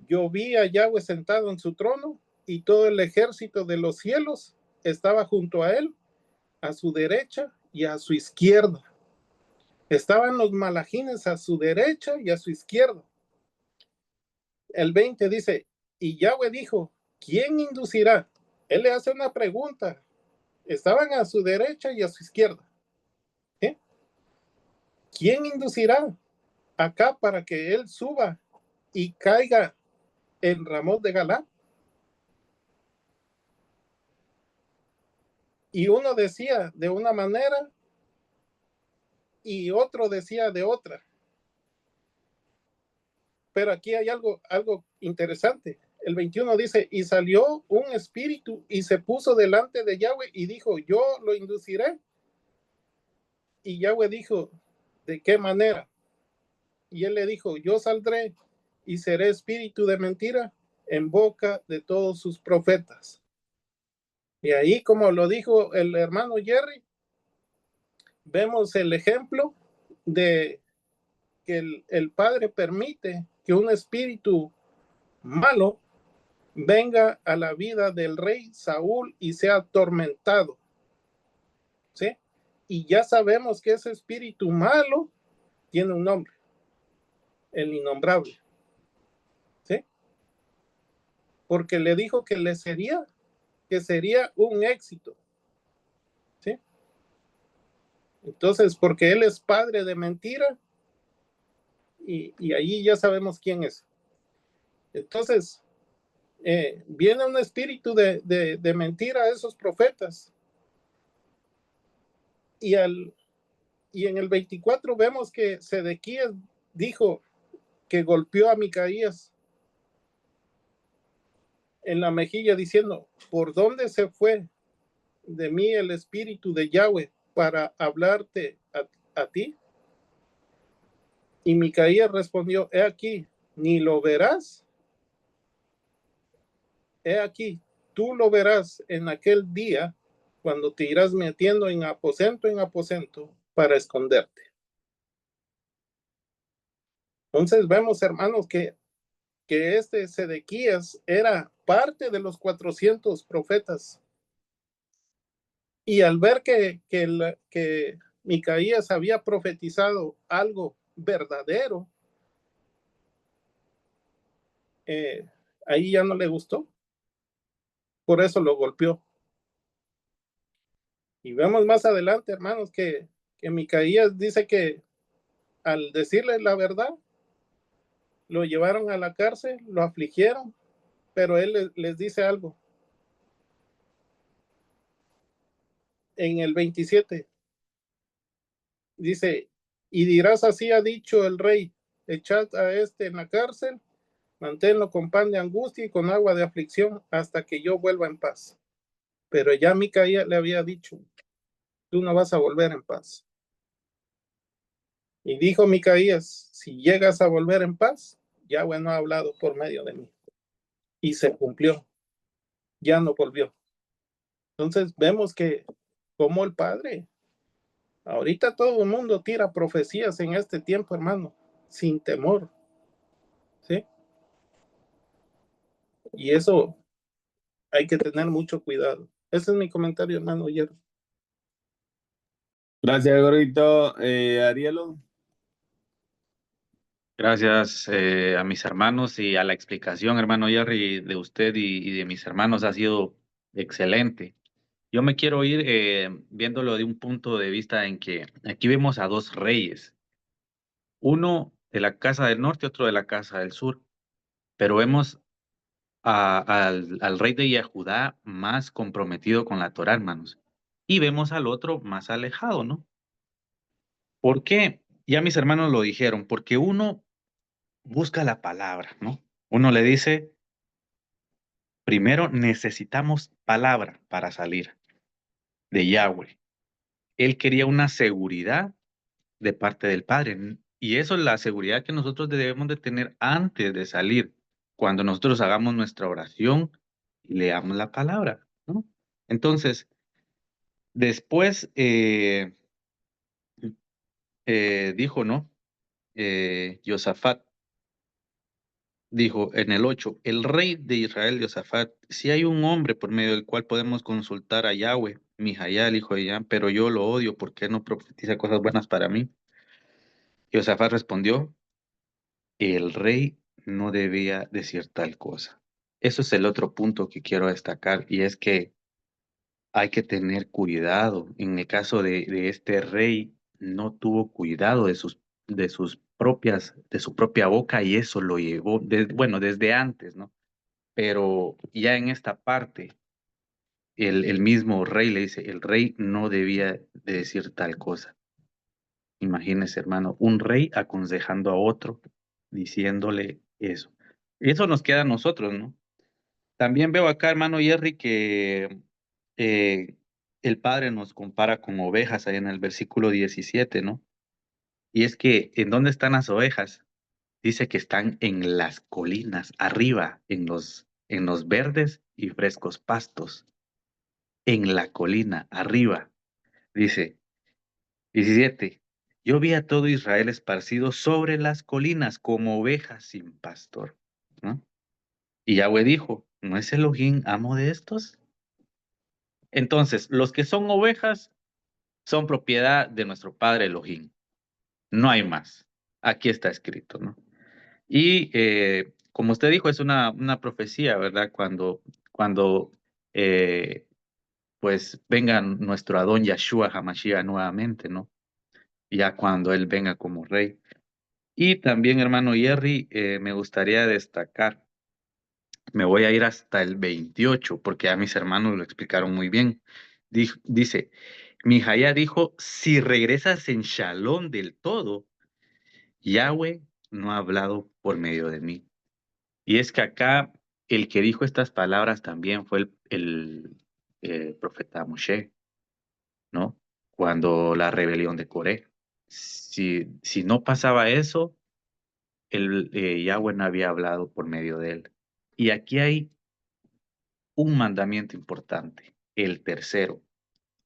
S3: Yo vi a Yahweh sentado en su trono y todo el ejército de los cielos estaba junto a él, a su derecha y a su izquierda. Estaban los malajines a su derecha y a su izquierda. El 20 dice, y Yahweh dijo, ¿quién inducirá? Él le hace una pregunta. Estaban a su derecha y a su izquierda. ¿Eh? ¿Quién inducirá acá para que él suba y caiga en Ramot de Galá? Y uno decía de una manera y otro decía de otra. Pero aquí hay algo interesante. El 21 dice, y salió un espíritu y se puso delante de Yahweh y dijo, yo lo induciré. Y Yahweh dijo, ¿de qué manera? Y él le dijo, yo saldré y seré espíritu de mentira en boca de todos sus profetas. Y ahí, como lo dijo el hermano Jerry, vemos el ejemplo de que el Padre permite que un espíritu malo venga a la vida del rey Saúl y sea atormentado. ¿Sí? Y ya sabemos que ese espíritu malo tiene un nombre, el innombrable. ¿Sí? Porque le dijo que sería un éxito. ¿Sí? Entonces, porque él es padre de mentira y ahí ya sabemos quién es. Entonces, viene un espíritu de mentira a esos profetas. Y en el 24 vemos que Sedequías dijo que golpeó a Micaías en la mejilla diciendo, ¿por dónde se fue de mí el espíritu de Yahweh para hablarte a ti? Y Micaías respondió, he aquí, ni lo verás. He aquí, tú lo verás en aquel día cuando te irás metiendo en aposento para esconderte. Entonces vemos, hermanos, que este Sedequías era parte de los 400 profetas. Y al ver que Micaías había profetizado algo verdadero, ahí ya no le gustó. Por eso lo golpeó. Y vemos más adelante, hermanos, que Micaías dice que al decirle la verdad, lo llevaron a la cárcel, lo afligieron, pero él les dice algo. En el 27 dice, y dirás, así ha dicho el rey, echad a este en la cárcel, manténlo con pan de angustia y con agua de aflicción hasta que yo vuelva en paz. Pero ya Micaías le había dicho, tú no vas a volver en paz. Y dijo Micaías, si llegas a volver en paz, Yahweh no ha hablado por medio de mí. Y se cumplió, ya no volvió. Entonces vemos que como el Padre, ahorita todo el mundo tira profecías en este tiempo, hermano, sin temor, ¿sí? Y eso hay que tener mucho cuidado. Ese es mi comentario, hermano Hierro.
S1: Gracias, Gorrito. Arielo.
S4: Gracias a mis hermanos y a la explicación, hermano Jerry, de usted y de mis hermanos ha sido excelente. Yo me quiero ir viéndolo de un punto de vista en que aquí vemos a dos reyes, uno de la casa del norte, otro de la casa del sur, pero vemos al rey de Yehudá más comprometido con la Torá, hermanos, y vemos al otro más alejado, ¿no? ¿Por qué? Ya mis hermanos lo dijeron, porque uno busca la palabra, ¿no? Uno le dice, primero necesitamos palabra para salir de Yahweh. Él quería una seguridad de parte del Padre. Y eso es la seguridad que nosotros debemos de tener antes de salir, cuando nosotros hagamos nuestra oración y leamos la palabra, ¿no? Entonces, después dijo, ¿no? Josafat dijo en el 8, el rey de Israel, Josafat, si hay un hombre por medio del cual podemos consultar a Yahweh, Mijayal, hijo de Yam, pero yo lo odio porque no profetiza cosas buenas para mí. Josafat respondió, el rey no debía decir tal cosa. Eso es el otro punto que quiero destacar y es que hay que tener cuidado. En el caso de este rey, no tuvo cuidado de su propia boca y eso lo llevó, bueno, desde antes, ¿no? Pero ya en esta parte, el mismo rey le dice, el rey no debía de decir tal cosa. Imagínese, hermano, un rey aconsejando a otro, diciéndole eso. Y eso nos queda a nosotros, ¿no? También veo acá, hermano Jerry, que eh, el Padre nos compara con ovejas ahí en el versículo 17, ¿no? Y es que, ¿en dónde están las ovejas? Dice que están en las colinas, arriba, en los verdes y frescos pastos, en la colina, arriba. Dice, 17. Yo vi a todo Israel esparcido sobre las colinas como ovejas sin pastor, ¿no? Y Yahweh dijo, ¿no es Elohim amo de estos? Entonces, los que son ovejas son propiedad de nuestro Padre Elohim. No hay más. Aquí está escrito, ¿no? Y como usted dijo, es una profecía, ¿verdad? Cuando pues venga nuestro Adón Yahshua Hamashiach nuevamente, ¿no? Ya cuando Él venga como rey. Y también, hermano Jerry, me gustaría destacar, me voy a ir hasta el 28, porque a mis hermanos lo explicaron muy bien. Dice, Mijaya dijo, si regresas en Shalom del todo, Yahweh no ha hablado por medio de mí. Y es que acá el que dijo estas palabras también fue el profeta Moshe, ¿no? Cuando la rebelión de Coré. Si no pasaba eso, Yahweh no había hablado por medio de él. Y aquí hay un mandamiento importante, el tercero,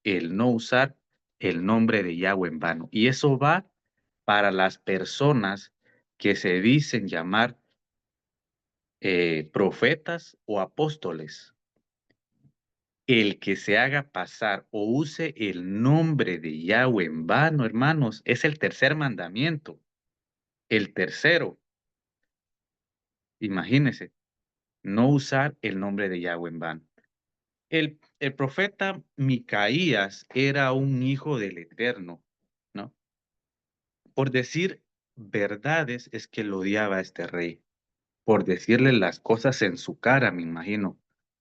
S4: el no usar el nombre de Yahweh en vano. Y eso va para las personas que se dicen llamar profetas o apóstoles. el que se haga pasar o use el nombre de Yahweh en vano, hermanos, es el tercer mandamiento. El tercero, imagínense, no usar el nombre de Yahweh en vano. El profeta Micaías era un hijo del Eterno, ¿no? Por decir verdades es que lo odiaba a este rey. Por decirle las cosas en su cara, me imagino.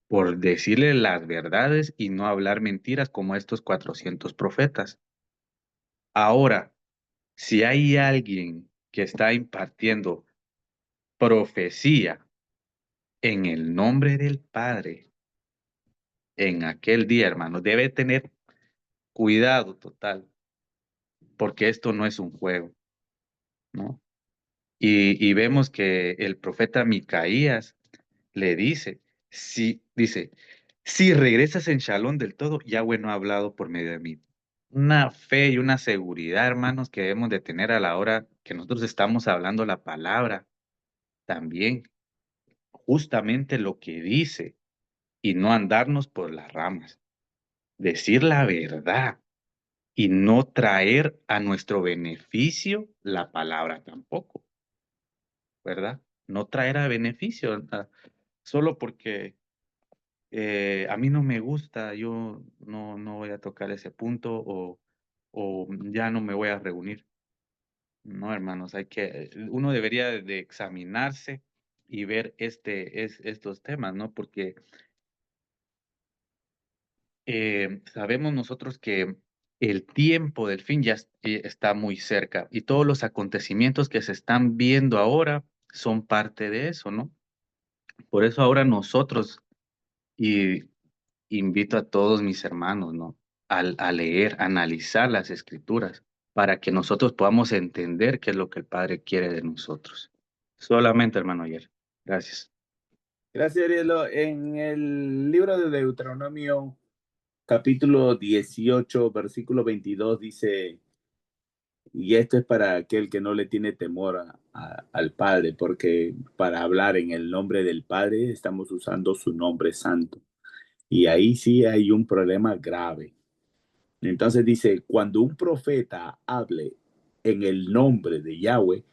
S4: Por decirle las verdades y no hablar mentiras como estos 400 profetas. Ahora, si hay alguien que está impartiendo profecía en el nombre del Padre, en aquel día, hermano, debe tener cuidado total, porque esto no es un juego, ¿no? Y vemos que el profeta Micaías le dice, si regresas en Shalom del todo, Yahweh no ha hablado por medio de mí. Una fe y una seguridad, hermanos, que debemos de tener a la hora que nosotros estamos hablando la palabra, también justamente lo que dice y no andarnos por las ramas, decir la verdad y no traer a nuestro beneficio la palabra tampoco, ¿verdad? No traer a beneficio, solo porque a mí no me gusta, yo no voy a tocar ese punto o ya no me voy a reunir. No, hermanos, uno debería de examinarse y ver estos temas, ¿no? Porque sabemos nosotros que el tiempo del fin ya está muy cerca y todos los acontecimientos que se están viendo ahora son parte de eso, ¿no? Por eso ahora nosotros, y invito a todos mis hermanos, ¿no? A leer, analizar las escrituras para que nosotros podamos entender qué es lo que el Padre quiere de nosotros. Solamente, hermano Ayer. Gracias.
S1: Gracias, Arielo. En el libro de Deuteronomio, capítulo 18, versículo 22, dice, y esto es para aquel que no le tiene temor al Padre, porque para hablar en el nombre del Padre estamos usando su nombre santo. Y ahí sí hay un problema grave. Entonces dice, cuando un profeta hable en el nombre de Yahweh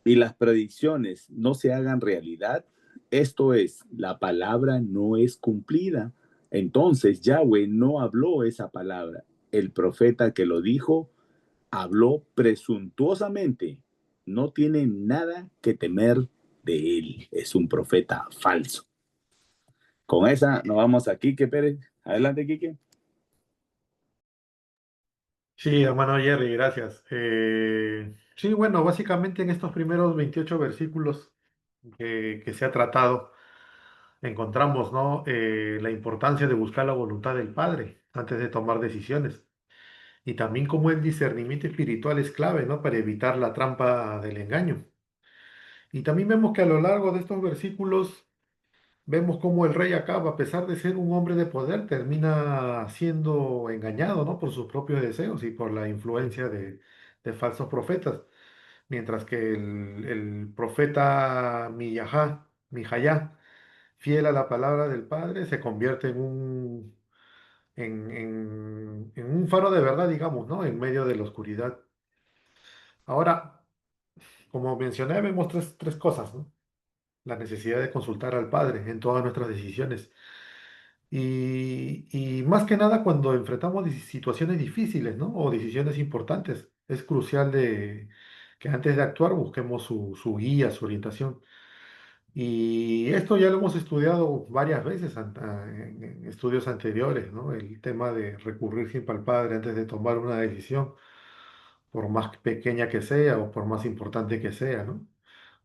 S1: y las predicciones no se hagan realidad, esto es, la palabra no es cumplida. Entonces Yahweh no habló esa palabra. El profeta que lo dijo habló presuntuosamente. No tiene nada que temer de él. Es un profeta falso. Con esa nos vamos a Quique Pérez. Adelante, Quique.
S5: Sí, hermano Jerry, gracias. Sí, bueno, básicamente en estos primeros 28 versículos que se ha tratado, encontramos, ¿no? La importancia de buscar la voluntad del Padre antes de tomar decisiones. Y también cómo el discernimiento espiritual es clave, ¿no? Para evitar la trampa del engaño. Y también vemos que a lo largo de estos versículos vemos cómo el rey Acab, a pesar de ser un hombre de poder, termina siendo engañado, ¿no? Por sus propios deseos y por la influencia de falsos profetas. Mientras que el profeta Mijayá, fiel a la palabra del Padre, se convierte en un faro de verdad, digamos, ¿no? En medio de la oscuridad. Ahora, como mencioné, vemos tres cosas, ¿no? La necesidad de consultar al Padre en todas nuestras decisiones. Y más que nada cuando enfrentamos situaciones difíciles, ¿no? O decisiones importantes, es crucial que antes de actuar busquemos su guía, su orientación. Y esto ya lo hemos estudiado varias veces en estudios anteriores, ¿no? El tema de recurrir siempre al Padre antes de tomar una decisión, por más pequeña que sea o por más importante que sea, ¿no?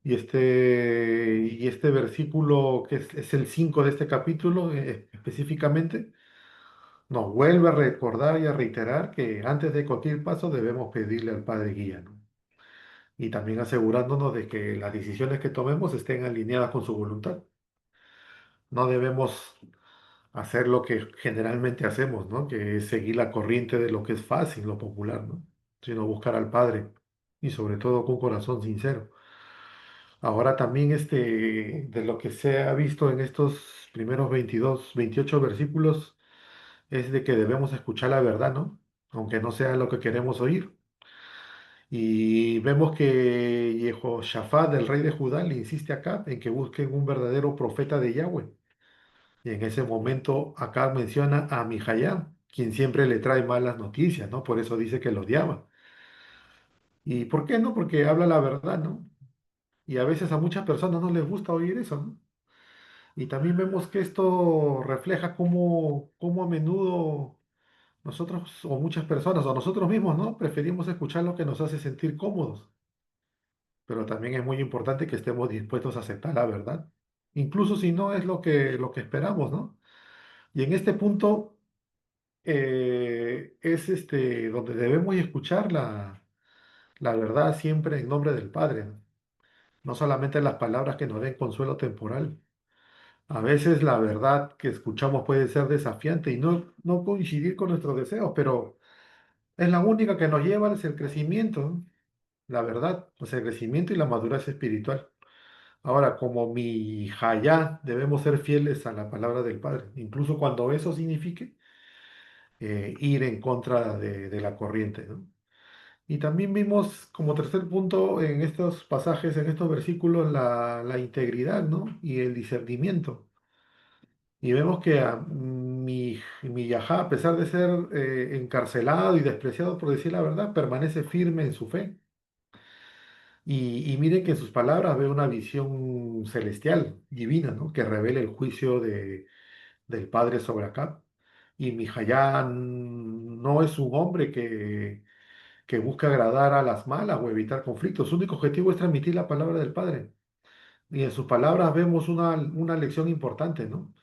S5: Y este versículo, que es el 5 de este capítulo específicamente, nos vuelve a recordar y a reiterar que antes de cualquier paso debemos pedirle al Padre guía, ¿no? Y también asegurándonos de que las decisiones que tomemos estén alineadas con su voluntad. No debemos hacer lo que generalmente hacemos, ¿no? Que es seguir la corriente de lo que es fácil, lo popular, ¿no? Sino buscar al Padre y sobre todo con corazón sincero. Ahora también de lo que se ha visto en estos primeros 22, 28 versículos, es de que debemos escuchar la verdad, ¿no? Aunque no sea lo que queremos oír. Y vemos que Jehoshafat, el rey de Judá, le insiste acá en que busquen un verdadero profeta de Yahweh. Y en ese momento acá menciona a Mijayá, quien siempre le trae malas noticias, ¿no? Por eso dice que lo odiaba. ¿Y por qué no? Porque habla la verdad, ¿no? Y a veces a muchas personas no les gusta oír eso, ¿no? Y también vemos que esto refleja cómo a menudo nosotros o muchas personas o nosotros mismos, ¿no? Preferimos escuchar lo que nos hace sentir cómodos, pero también es muy importante que estemos dispuestos a aceptar la verdad, incluso si no es lo que esperamos, ¿no? Y en este punto es donde debemos escuchar la verdad siempre en nombre del Padre, ¿no? No solamente las palabras que nos den consuelo temporal. A veces la verdad que escuchamos puede ser desafiante y no coincidir con nuestros deseos, pero es la única que nos lleva hacia el crecimiento, ¿no? La verdad, hacia el crecimiento y la madurez espiritual. Ahora, como mi Hayá, debemos ser fieles a la palabra del Padre, incluso cuando eso signifique ir en contra de la corriente, ¿no? Y también vimos como tercer punto en estos pasajes, en estos versículos, la integridad, ¿no? Y el discernimiento. Y vemos que mi Yahá, a pesar de ser encarcelado y despreciado por decir la verdad, permanece firme en su fe. Y miren que en sus palabras ve una visión celestial, divina, ¿no? Que revela el juicio del Padre sobre Acab. Y Mijayán no es un hombre que busca agradar a las malas o evitar conflictos. Su único objetivo es transmitir la palabra del Padre. Y en sus palabras vemos una lección importante, ¿no?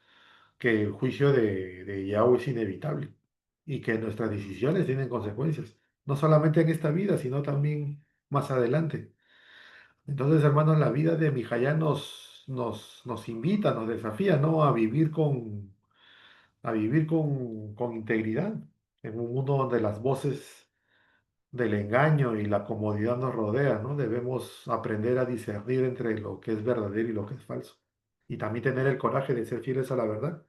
S5: Que el juicio de Yahweh es inevitable y que nuestras decisiones tienen consecuencias, no solamente en esta vida, sino también más adelante. Entonces, hermanos, la vida de Mijayá nos invita, nos desafía, ¿no? A vivir con integridad en un mundo donde las voces del engaño y la comodidad nos rodean, ¿no? Debemos aprender a discernir entre lo que es verdadero y lo que es falso. Y también tener el coraje de ser fieles a la verdad,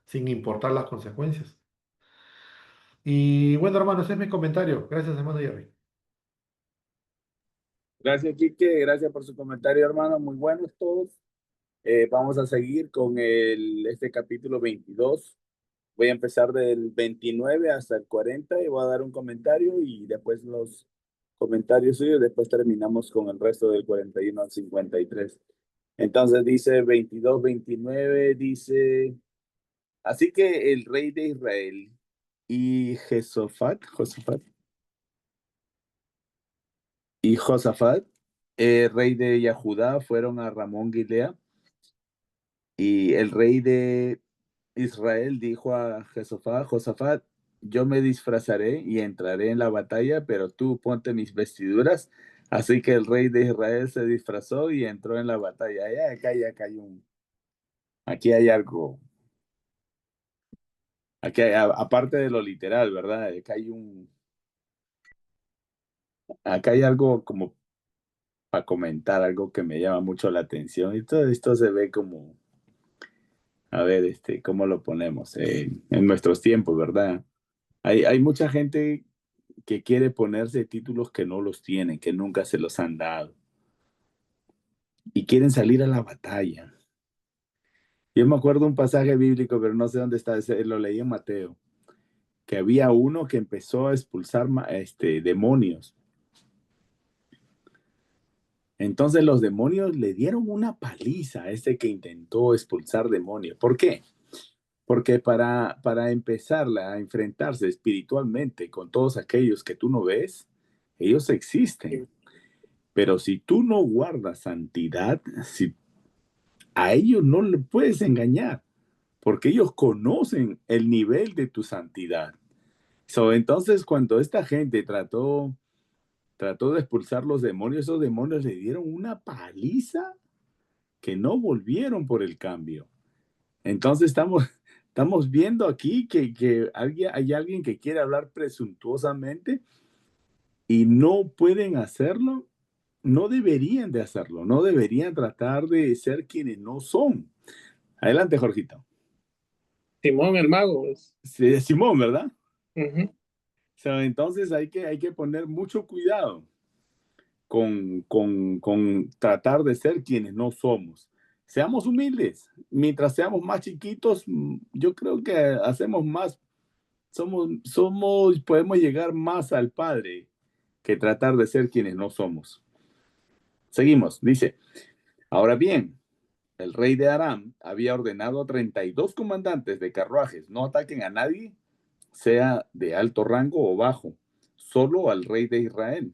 S5: sin importar las consecuencias. Y bueno, hermano, ese es mi comentario. Gracias, hermano Jerry.
S1: Gracias, Quique. Gracias por su comentario, hermano. Muy buenos todos. Vamos a seguir con este capítulo 22. Voy a empezar del 29 hasta el 40 y voy a dar un comentario y después los comentarios suyos. Después terminamos con el resto del 41 al 53. Entonces dice 22, 29, dice, así que el rey de Israel y Josafat, rey de Yahudá, fueron a Ramón Gilead, y el rey de Israel dijo a Josafat, yo me disfrazaré y entraré en la batalla, pero tú ponte mis vestiduras. Así que el rey de Israel se disfrazó y entró en la batalla. Acá aquí hay algo, aparte de lo literal, ¿verdad? Acá hay algo como para comentar, algo que me llama mucho la atención. Y todo esto se ve como, a ver, ¿cómo lo ponemos? En nuestros tiempos, ¿verdad? Hay mucha gente que quiere ponerse títulos que no los tienen, que nunca se los han dado, y quieren salir a la batalla. Yo me acuerdo un pasaje bíblico, pero no sé dónde está, lo leí en Mateo, que había uno que empezó a expulsar demonios. Entonces los demonios le dieron una paliza a ese que intentó expulsar demonios. ¿Por qué? Porque para empezar a enfrentarse espiritualmente con todos aquellos que tú no ves, ellos existen. Pero si tú no guardas santidad, a ellos no le puedes engañar, porque ellos conocen el nivel de tu santidad. Entonces, cuando esta gente trató de expulsar los demonios, esos demonios le dieron una paliza que no volvieron por el cambio. Entonces estamos viendo aquí que hay alguien que quiere hablar presuntuosamente y no pueden hacerlo no deberían de hacerlo, no deberían tratar de ser quienes no son. Adelante, Jorgito.
S3: Simón el mago.
S1: Sí, Simón, ¿verdad?
S3: Ujú.
S1: Entonces hay que poner mucho cuidado con tratar de ser quienes no somos. Seamos humildes. Mientras seamos más chiquitos, yo creo que hacemos más, podemos llegar más al Padre que tratar de ser quienes no somos. Seguimos, dice, ahora bien, el rey de Aram había ordenado a 32 comandantes de carruajes, no ataquen a nadie, sea de alto rango o bajo, solo al rey de Israel.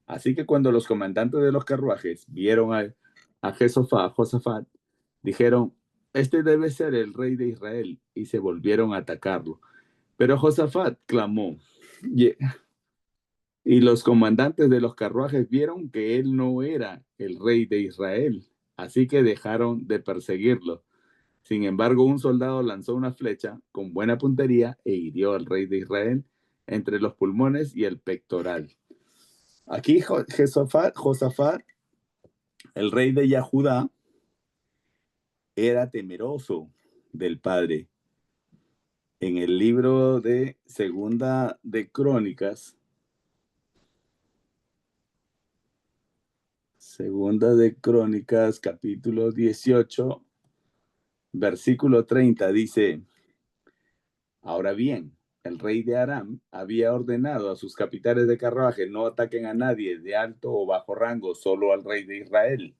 S1: Así que cuando los comandantes de los carruajes vieron a Josafat, dijeron, este debe ser el rey de Israel, y se volvieron a atacarlo. Pero Josafat clamó, y los comandantes de los carruajes vieron que él no era el rey de Israel, así que dejaron de perseguirlo. Sin embargo, un soldado lanzó una flecha con buena puntería e hirió al rey de Israel entre los pulmones y el pectoral. Aquí Josafat, el rey de Yahudá, era temeroso del padre. En el libro de Segunda de Crónicas, capítulo 18, versículo 30, dice, ahora bien, el rey de Aram había ordenado a sus capitanes de carruaje no ataquen a nadie de alto o bajo rango, solo al rey de Israel.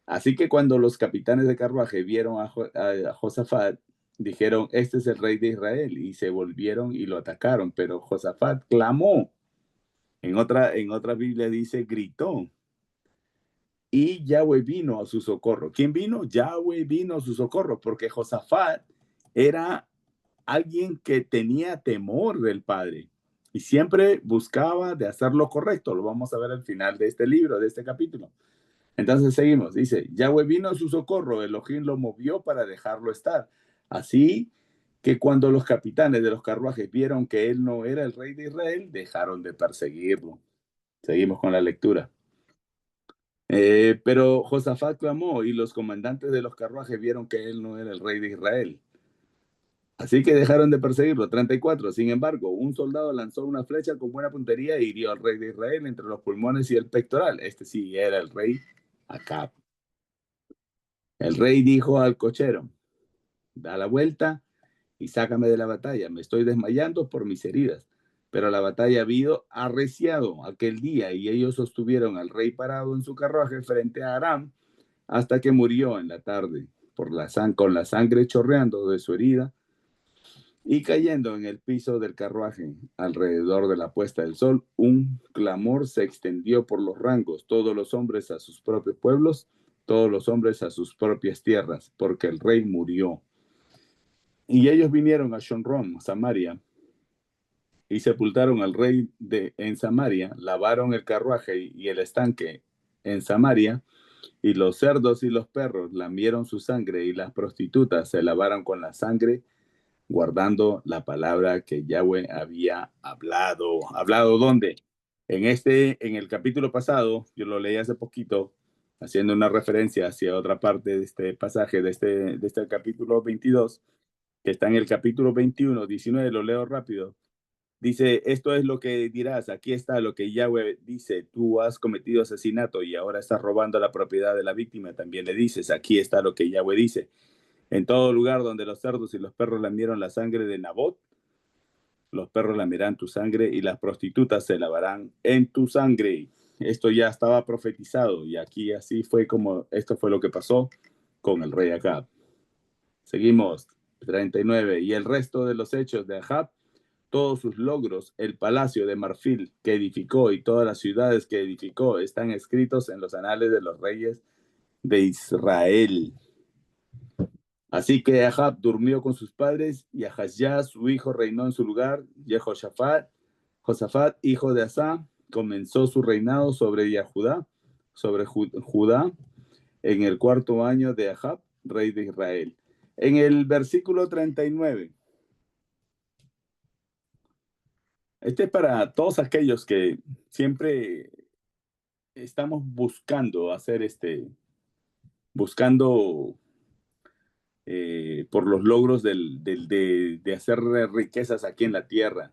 S1: Así que cuando los capitanes de carruaje vieron a Josafat, dijeron, este es el rey de Israel, y se volvieron y lo atacaron. Pero Josafat clamó. En otra Biblia dice, gritó. Y Yahweh vino a su socorro. ¿Quién vino? Yahweh vino a su socorro, porque Josafat era alguien que tenía temor del Padre y siempre buscaba de hacer lo correcto. Lo vamos a ver al final de este libro, de este capítulo. Entonces seguimos, dice, Yahweh vino a su socorro, Elohim lo movió para dejarlo estar. Así que cuando los capitanes de los carruajes vieron que él no era el rey de Israel, dejaron de perseguirlo. Seguimos con la lectura. Pero Josafat clamó y los comandantes de los carruajes vieron que él no era el rey de Israel. Así que dejaron de perseguirlo. 34. Sin embargo, un soldado lanzó una flecha con buena puntería e hirió al rey de Israel entre los pulmones y el pectoral. Este sí era el rey Acab. El rey dijo al cochero, da la vuelta y sácame de la batalla. Me estoy desmayando por mis heridas. Pero la batalla había arreciado aquel día y ellos sostuvieron al rey parado en su carruaje frente a Aram hasta que murió en la tarde con la sangre chorreando de su herida y cayendo en el piso del carruaje. Alrededor de la puesta del sol, un clamor se extendió por los rangos, todos los hombres a sus propios pueblos, todos los hombres a sus propias tierras, porque el rey murió. Y ellos vinieron a Shonrom, Samaria, y sepultaron al rey en Samaria, lavaron el carruaje y el estanque en Samaria, y los cerdos y los perros lamieron su sangre, y las prostitutas se lavaron con la sangre, guardando la palabra que Yahweh había hablado. ¿Hablado dónde? En el capítulo pasado, yo lo leí hace poquito, haciendo una referencia hacia otra parte de este pasaje, de este capítulo 22, que está en el capítulo 21, 19, lo leo rápido. Dice, esto es lo que dirás, aquí está lo que Yahweh dice, tú has cometido asesinato y ahora estás robando la propiedad de la víctima, también le dices, aquí está lo que Yahweh dice. En todo lugar donde los cerdos y los perros lamieron la sangre de Nabot, los perros lamerán tu sangre y las prostitutas se lavarán en tu sangre. Esto ya estaba profetizado y aquí así fue como, esto fue lo que pasó con el rey Acab. Seguimos, 39. Y el resto de los hechos de Acab, todos sus logros, el palacio de marfil que edificó y todas las ciudades que edificó están escritos en los anales de los reyes de Israel. Así que Ahab durmió con sus padres y Ahazías, su hijo, reinó en su lugar. Josafat, hijo de Asa, comenzó su reinado sobre Judá, en el 4.º año de Ahab, rey de Israel. En el versículo 39, este es para todos aquellos que siempre estamos buscando hacer buscando por los logros de hacer riquezas aquí en la tierra.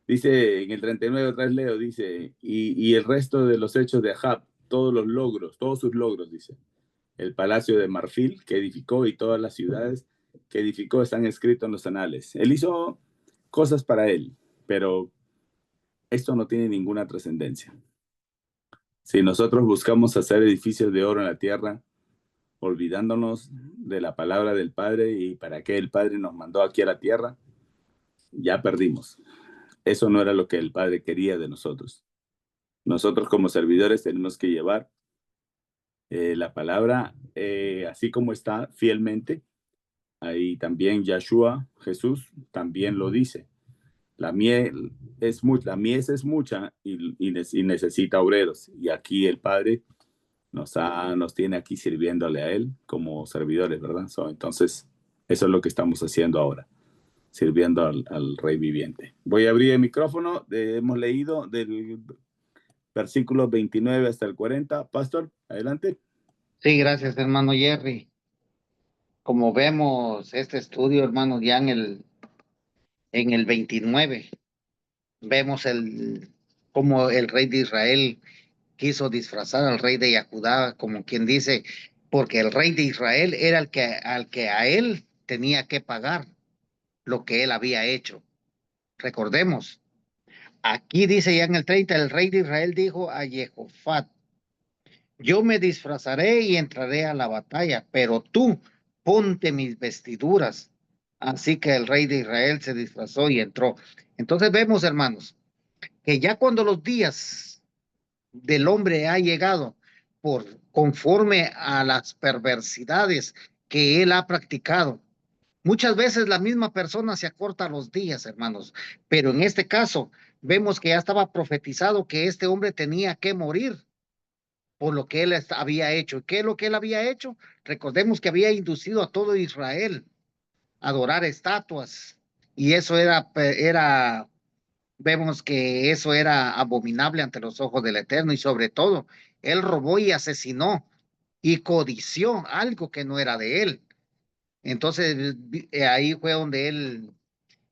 S1: Dice en el 39, otra vez leo, dice, y el resto de los hechos de Ahab, todos sus logros, dice. El palacio de marfil que edificó y todas las ciudades que edificó están escritos en los anales. Él hizo cosas para él, pero esto no tiene ninguna trascendencia. Si nosotros buscamos hacer edificios de oro en la tierra, olvidándonos de la palabra del Padre y para qué el Padre nos mandó aquí a la tierra, ya perdimos. Eso no era lo que el Padre quería de nosotros. Nosotros como servidores tenemos que llevar la palabra así como está fielmente. Ahí también Yahshua, Jesús, también lo dice. La mies es mucha y necesita obreros. Y aquí el Padre nos tiene aquí sirviéndole a Él como servidores, ¿verdad? Entonces, eso es lo que estamos haciendo ahora, sirviendo al Rey viviente. Voy a abrir el micrófono. Hemos leído del versículo 29 hasta el 40. Pastor, adelante.
S2: Sí, gracias, hermano Jerry. Como vemos este estudio, hermano, ya en el 29, vemos cómo el rey de Israel quiso disfrazar al rey de Judá, como quien dice, porque el rey de Israel era al que a él tenía que pagar lo que él había hecho. Recordemos, aquí dice ya en el 30, el rey de Israel dijo a Jehofat: yo me disfrazaré y entraré a la batalla, pero tú ponte mis vestiduras. Así que el rey de Israel se disfrazó y entró. Entonces vemos, hermanos, que ya cuando los días del hombre ha llegado conforme a las perversidades que él ha practicado, muchas veces la misma persona se acorta los días, hermanos, pero en este caso vemos que ya estaba profetizado que este hombre tenía que morir por lo que él había hecho. ¿Qué es lo que él había hecho? Recordemos que había inducido a todo Israel a adorar estatuas y eso vemos que eso era abominable ante los ojos del Eterno y sobre todo, él robó y asesinó y codició algo que no era de él. Entonces, ahí fue donde él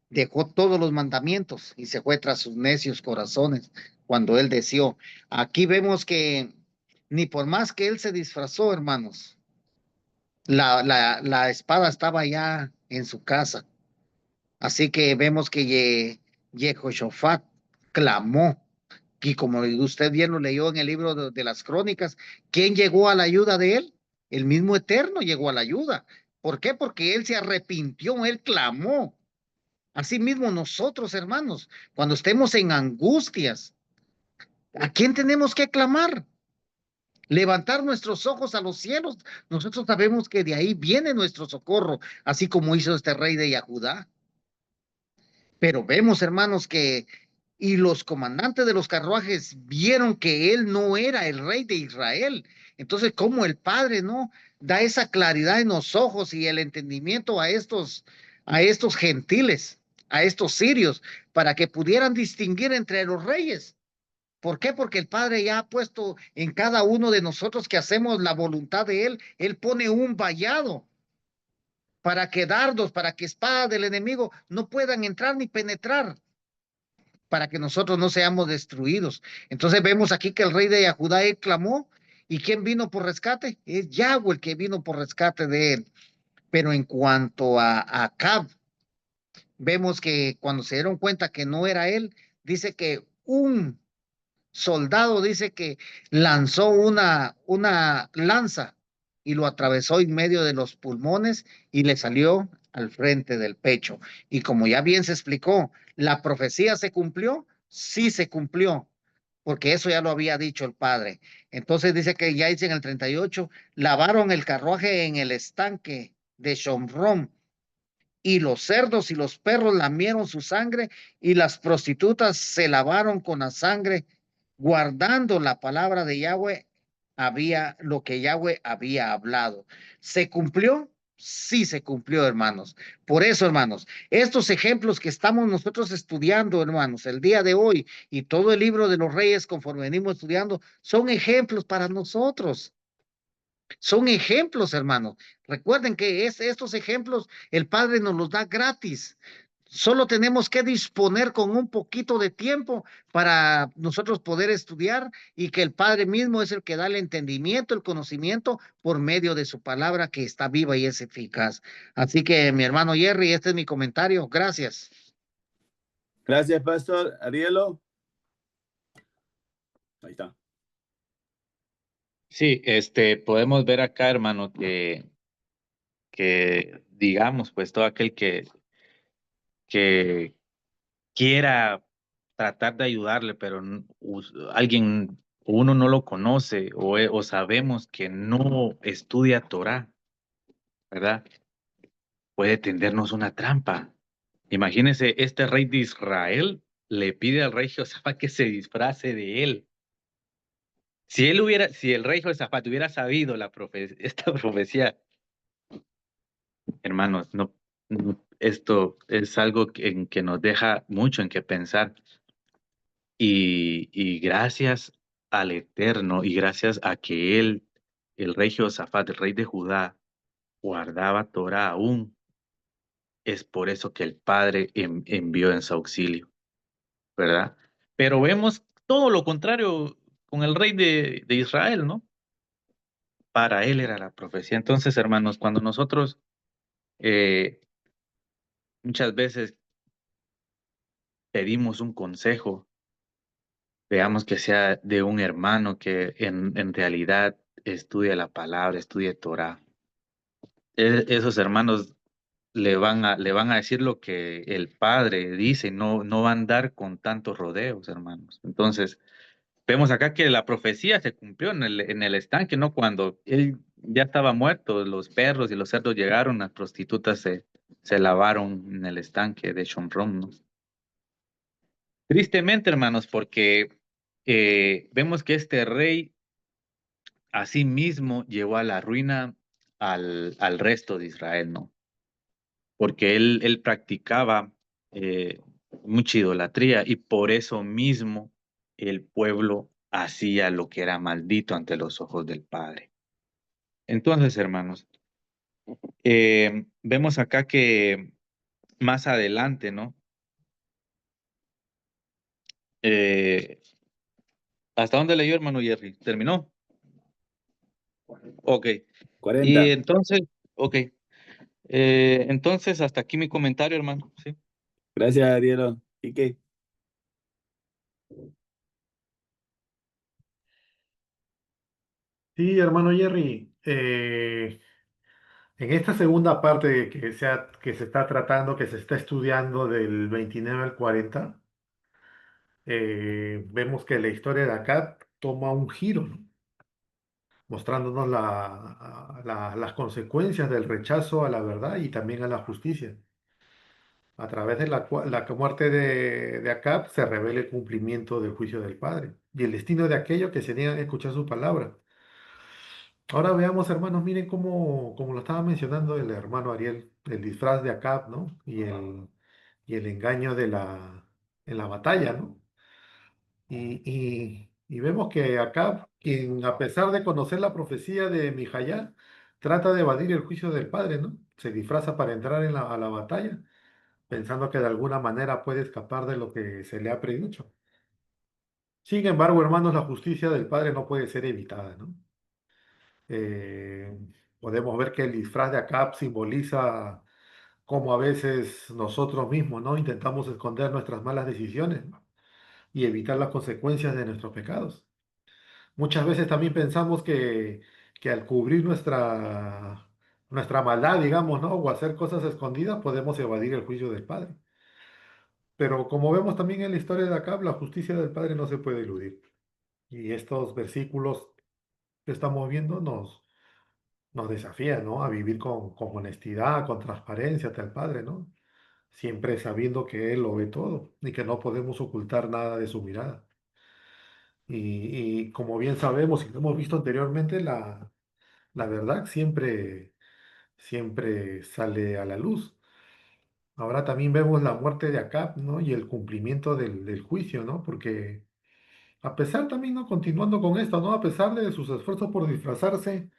S2: dejó todos los mandamientos y se fue tras sus necios corazones cuando él deseó. Aquí vemos que ni por más que él se disfrazó, hermanos, la espada estaba ya en su casa. Así que vemos que Jehoshaphat clamó. Y como usted bien lo leyó en el libro de las crónicas, ¿quién llegó a la ayuda de él? El mismo Eterno llegó a la ayuda. ¿Por qué? Porque él se arrepintió, él clamó. Asimismo nosotros, hermanos, cuando estemos en angustias, ¿a quién tenemos que clamar? Levantar nuestros ojos a los cielos. Nosotros sabemos que de ahí viene nuestro socorro, así como hizo este rey de Judá. Pero vemos, hermanos, y los comandantes de los carruajes vieron que él no era el rey de Israel. Entonces, ¿cómo el Padre no da esa claridad en los ojos y el entendimiento a estos gentiles, a estos sirios, para que pudieran distinguir entre los reyes? ¿Por qué? Porque el Padre ya ha puesto en cada uno de nosotros que hacemos la voluntad de Él. Él pone un vallado para que dardos, para que espadas del enemigo no puedan entrar ni penetrar, para que nosotros no seamos destruidos. Entonces vemos aquí que el rey de Judá él clamó, ¿y quién vino por rescate? Es Yahweh el que vino por rescate de él. Pero en cuanto a Acab, vemos que cuando se dieron cuenta que no era él, dice que un soldado dice que lanzó una lanza y lo atravesó en medio de los pulmones y le salió al frente del pecho. Y como ya bien se explicó, ¿la profecía se cumplió? Sí se cumplió, porque eso ya lo había dicho el Padre. Entonces dice que ya dice en el 38, lavaron el carruaje en el estanque de Shomrón y los cerdos y los perros lamieron su sangre y las prostitutas se lavaron con la sangre, guardando la palabra de Yahweh, lo que Yahweh había hablado. ¿Se cumplió? sí se cumplió, hermanos. Por eso, hermanos, estos ejemplos que estamos nosotros estudiando, hermanos, el día de hoy y todo el libro de los reyes conforme venimos estudiando, son ejemplos para nosotros. Son ejemplos, hermanos. Recuerden que estos ejemplos el Padre nos los da gratis. Solo tenemos que disponer con un poquito de tiempo para nosotros poder estudiar y que el Padre mismo es el que da el entendimiento, el conocimiento por medio de su palabra que está viva y es eficaz. Así que, mi hermano Jerry, este es mi comentario. Gracias.
S1: Gracias, Pastor Arielo. Ahí está.
S4: Sí, podemos ver acá, hermano, que digamos, pues todo aquel que quiera tratar de ayudarle, pero alguien, uno no lo conoce o sabemos que no estudia Torah, ¿verdad? Puede tendernos una trampa. Imagínese, este rey de Israel le pide al rey Josafat que se disfrace de él. Si el rey Josafat hubiera sabido esta profecía, hermanos, esto es algo en que nos deja mucho en qué pensar. Y gracias al Eterno y gracias a que él, el rey Josafat, el rey de Judá, guardaba Torah aún, es por eso que el Padre envió en su auxilio, ¿verdad? Pero vemos todo lo contrario con el rey de Israel, ¿no? Para él era la profecía. Entonces, hermanos, cuando nosotros eh, muchas veces pedimos un consejo, veamos que sea de un hermano que en realidad estudia la palabra, estudie Torah. Esos hermanos le van a decir lo que el Padre dice, no van a andar con tantos rodeos, hermanos. Entonces, vemos acá que la profecía se cumplió en el estanque, ¿no? Cuando él ya estaba muerto, los perros y los cerdos llegaron, las prostitutas se lavaron en el estanque de Shomron, ¿no? Tristemente, hermanos, porque vemos que este rey asimismo llevó a la ruina al resto de Israel, ¿no? Porque él practicaba mucha idolatría y por eso mismo el pueblo hacía lo que era maldito ante los ojos del Padre. Entonces, hermanos, vemos acá que más adelante, ¿no? Eh, ¿Hasta dónde leyó, hermano Jerry? ¿Terminó? Ok.
S1: 40.
S4: Y entonces, ok. Entonces, hasta aquí mi comentario, hermano. Sí.
S1: Gracias, Arielo. ¿Y qué?
S5: Sí, hermano Jerry, en esta segunda parte que se está tratando, que se está estudiando del 29 al 40, vemos que la historia de Acab toma un giro, ¿no? Mostrándonos las consecuencias del rechazo a la verdad y también a la justicia. A través de la muerte de Acab se revela el cumplimiento del juicio del Padre y el destino de aquellos que se niegan a escuchar su palabra. Ahora veamos, hermanos, miren como lo estaba mencionando el hermano Ariel, el disfraz de Acab, ¿no? Y el engaño en la batalla, ¿no? Y vemos que Acab, quien a pesar de conocer la profecía de Mijayá, trata de evadir el juicio del Padre, ¿no? Se disfraza para entrar a la batalla, pensando que de alguna manera puede escapar de lo que se le ha predicho. Sin embargo, hermanos, la justicia del Padre no puede ser evitada, ¿no? Eh, Podemos ver que el disfraz de Acab simboliza cómo a veces nosotros mismos, ¿no? Intentamos esconder nuestras malas decisiones, ¿no? Y evitar las consecuencias de nuestros pecados. Muchas veces también pensamos que al cubrir nuestra maldad, digamos, ¿no? O hacer cosas escondidas, podemos evadir el juicio del Padre. Pero como vemos también en la historia de Acab, la justicia del Padre no se puede eludir. Y estos versículos que estamos viendo nos desafían, ¿no? A vivir con honestidad, con transparencia ante el Padre, ¿no? Siempre sabiendo que Él lo ve todo y que no podemos ocultar nada de su mirada. Y como bien sabemos y lo hemos visto anteriormente, la verdad siempre siempre sale a la luz. Ahora también vemos la muerte de Acab, ¿no? Y el cumplimiento del juicio, ¿no? Porque a pesar también, ¿no? Continuando con esto, ¿no? A pesar de sus esfuerzos por disfrazarse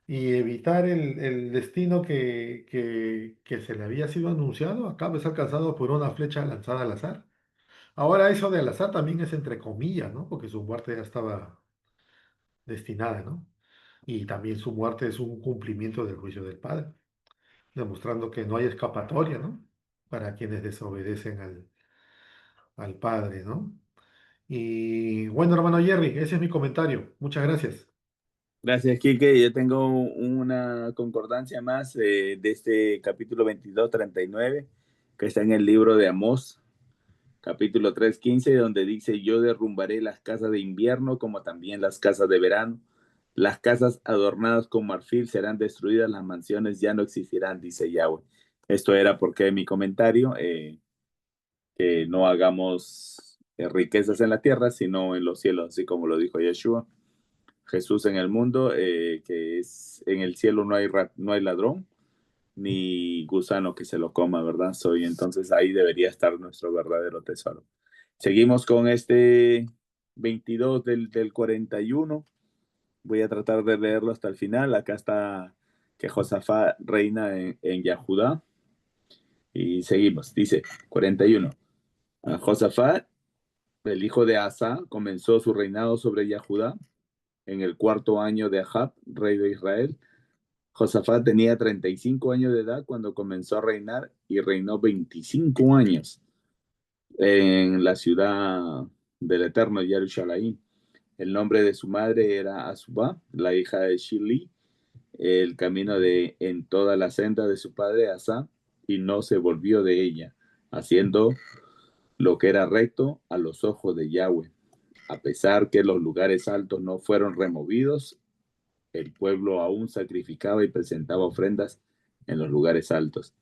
S5: y evitar el destino que se le había sido anunciado, Acab es alcanzado por una flecha lanzada al azar. Ahora eso de al azar también es entre comillas, ¿no? Porque su muerte ya estaba destinada, ¿no? Y también su muerte es un cumplimiento del juicio del Padre, demostrando que no hay escapatoria, ¿no? Para quienes desobedecen al Padre, ¿no? Y bueno, hermano Jerry, ese es mi comentario. Muchas gracias.
S1: Gracias, Quique. Yo tengo una concordancia más de este capítulo 22:39, que está en el libro de Amós, capítulo 3:15, donde dice: yo derrumbaré las casas de invierno como también las casas de verano. Las casas adornadas con marfil serán destruidas, las mansiones ya no existirán, dice Yahweh. Esto era porque mi comentario, que no hagamos riquezas en la tierra, sino en los cielos, así como lo dijo Yeshua. Jesús en el mundo, que es en el cielo no hay ladrón ni gusano que se lo coma, ¿verdad? Entonces ahí debería estar nuestro verdadero tesoro. Seguimos con este 22 del 41. Voy a tratar de leerlo hasta el final. Acá está que Josafat reina en Yahudá. Y seguimos. Dice 41. Josafat, el hijo de Asa, comenzó su reinado sobre Yahudá en el 4.º año de Ahab, rey de Israel. Josafat tenía 35 años de edad cuando comenzó a reinar y reinó 25 años en la ciudad del eterno Jerusalén. El nombre de su madre era Azubá, la hija de Shili, el camino en toda la senda de su padre Asa, y no se volvió de ella, haciendo lo que era recto a los ojos de Yahweh. A pesar que los lugares altos no fueron removidos, el pueblo aún sacrificaba y presentaba ofrendas en los lugares altos.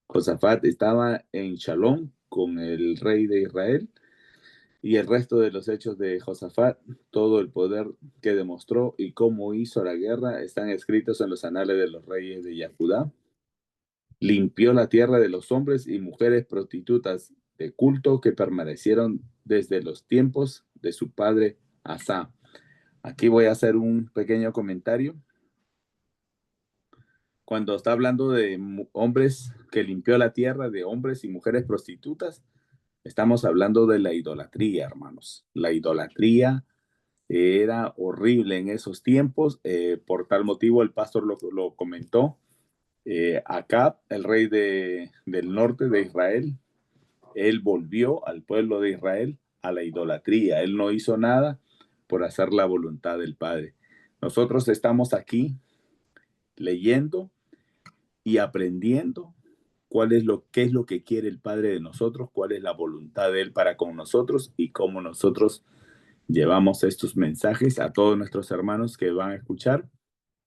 S1: Josafat estaba en Shalom con el rey de Israel, y el resto de los hechos de Josafat, todo el poder que demostró y cómo hizo la guerra, están escritos en los anales de los reyes de Yahudá. Limpió la tierra de los hombres y mujeres prostitutas de culto que permanecieron desde los tiempos de su padre Asa. Aquí voy a hacer un pequeño comentario. Cuando está hablando de hombres que limpió la tierra, de hombres y mujeres prostitutas, estamos hablando de la idolatría, hermanos. La idolatría era horrible en esos tiempos. Por tal motivo, el pastor lo comentó. Acab, el rey del norte de Israel, él volvió al pueblo de Israel a la idolatría. Él no hizo nada por hacer la voluntad del Padre. Nosotros estamos aquí leyendo y aprendiendo qué es lo que quiere el Padre de nosotros, cuál es la voluntad de Él para con nosotros y cómo nosotros llevamos estos mensajes a todos nuestros hermanos que van a escuchar,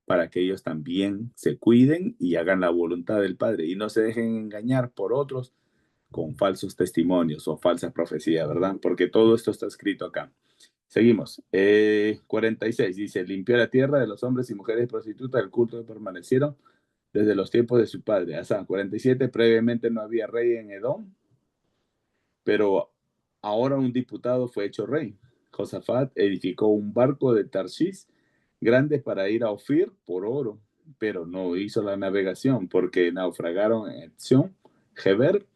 S1: para que ellos también se cuiden y hagan la voluntad del Padre y no se dejen engañar por otros con falsos testimonios o falsas profecías, ¿verdad? Porque todo esto está escrito acá. Seguimos. 46 dice: limpió la tierra de los hombres y mujeres prostitutas del culto que permanecieron desde los tiempos de su padre. Asa. 47, previamente no había rey en Edom, pero ahora un diputado fue hecho rey. Josafat edificó un barco de Tarshish grande para ir a Ofir por oro, pero no hizo la navegación porque naufragaron en Etzion, Geber.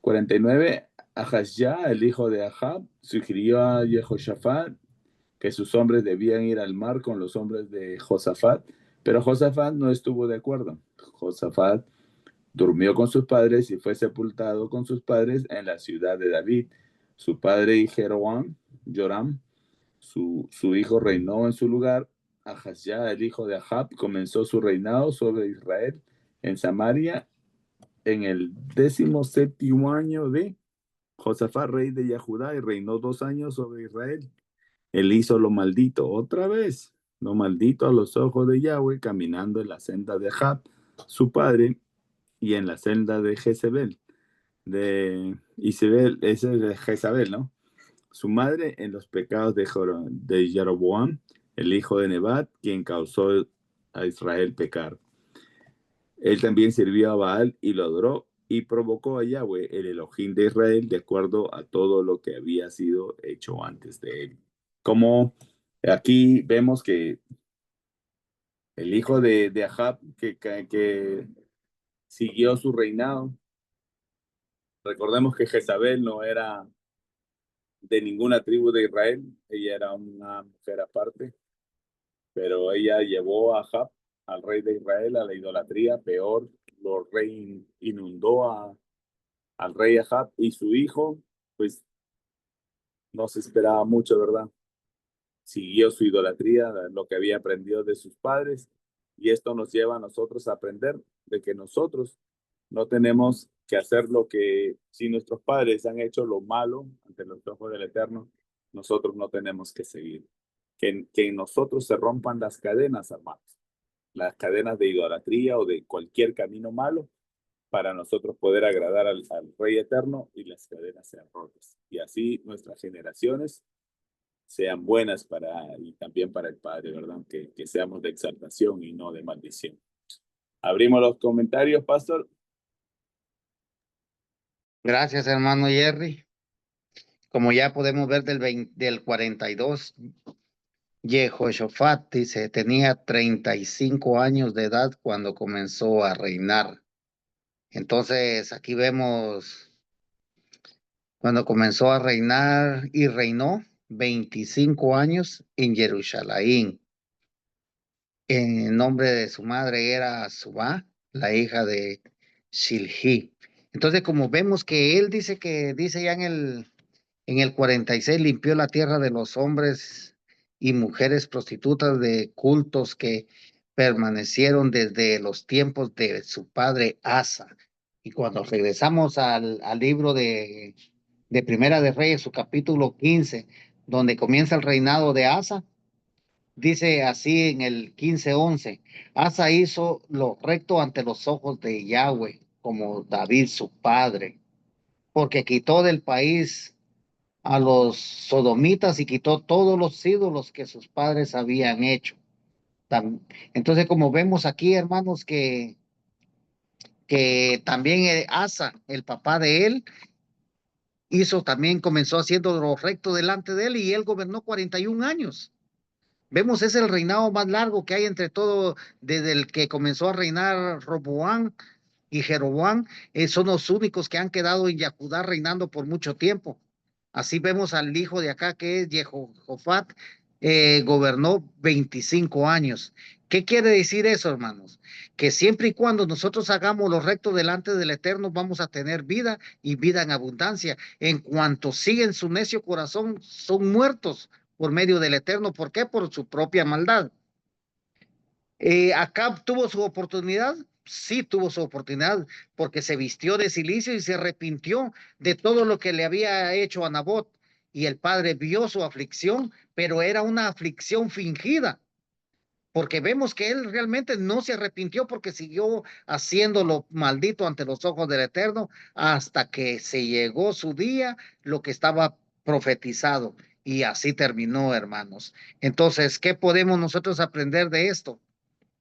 S1: 49, Ahazya, el hijo de Ahab, sugirió a Jehoshafat que sus hombres debían ir al mar con los hombres de Josafat, pero Josafat no estuvo de acuerdo. Josafat durmió con sus padres y fue sepultado con sus padres en la ciudad de David. Su padre Joram, su hijo, reinó en su lugar. Ahazya, el hijo de Ahab, comenzó su reinado sobre Israel en Samaria en el 17º año de Josafat, rey de Yahudá, y reinó 2 años sobre Israel. Él hizo lo maldito otra vez, lo maldito a los ojos de Yahweh, caminando en la senda de Ahab, su padre, y en la senda de Jezebel, de Isabel, ese es de Jezabel, ¿no? Su madre, en los pecados de Jeroboam, el hijo de Nebat, quien causó a Israel pecar. Él también sirvió a Baal y lo adoró y provocó a Yahweh, el Elohim de Israel, de acuerdo a todo lo que había sido hecho antes de él. Como aquí vemos que el hijo de Ahab, que siguió su reinado, recordemos que Jezabel no era de ninguna tribu de Israel, ella era una mujer aparte, pero ella llevó a Ahab, al rey de Israel, a la idolatría, peor, lo rey inundó al rey Ahab y su hijo, pues no se esperaba mucho, ¿verdad? Siguió su idolatría, lo que había aprendido de sus padres, y esto nos lleva a nosotros a aprender de que nosotros no tenemos que hacer lo que, si nuestros padres han hecho lo malo ante los ojos del Eterno, nosotros no tenemos que seguir. Que en nosotros se rompan las cadenas, hermanos, las cadenas de idolatría o de cualquier camino malo, para nosotros poder agradar al Rey Eterno y las cadenas sean rotas. Y así nuestras generaciones sean buenas y también para el Padre, ¿verdad? Que seamos de exaltación y no de maldición. Abrimos los comentarios, Pastor.
S2: Gracias, hermano Jerry. Como ya podemos ver del 42, Jehoshaphat dice, tenía 35 años de edad cuando comenzó a reinar. Entonces, aquí vemos cuando comenzó a reinar y reinó 25 años en Jerusalén. El nombre de su madre era Subá, la hija de Shilhi. Entonces, como vemos que él dice ya en el 46 limpió la tierra de los hombres y mujeres prostitutas de cultos que permanecieron desde los tiempos de su padre Asa. Y cuando regresamos al libro de Primera de Reyes, su capítulo 15, donde comienza el reinado de Asa, dice así en el 15:11, Asa hizo lo recto ante los ojos de Yahweh, como David su padre, porque quitó del país a los sodomitas y quitó todos los ídolos que sus padres habían hecho. Entonces, como vemos aquí, hermanos, que también Asa, el papá de él, comenzó haciendo lo recto delante de él y él gobernó 41 años. Vemos, es el reinado más largo que hay entre todo, desde el que comenzó a reinar Roboam y Jeroboam, son los únicos que han quedado en Yahudá reinando por mucho tiempo. Así vemos al hijo de acá, que es Jehoshaphat, gobernó 25 años. ¿Qué quiere decir eso, hermanos? Que siempre y cuando nosotros hagamos lo recto delante del Eterno, vamos a tener vida y vida en abundancia. En cuanto siguen su necio corazón, son muertos por medio del Eterno. ¿Por qué? Por su propia maldad. Acab tuvo su oportunidad, sí tuvo su oportunidad, porque se vistió de cilicio y se arrepintió de todo lo que le había hecho a Nabot. Y el padre vio su aflicción, pero era una aflicción fingida, porque vemos que él realmente no se arrepintió porque siguió haciendo lo maldito ante los ojos del Eterno hasta que se llegó su día, lo que estaba profetizado. Y así terminó, hermanos. Entonces, ¿qué podemos nosotros aprender de esto?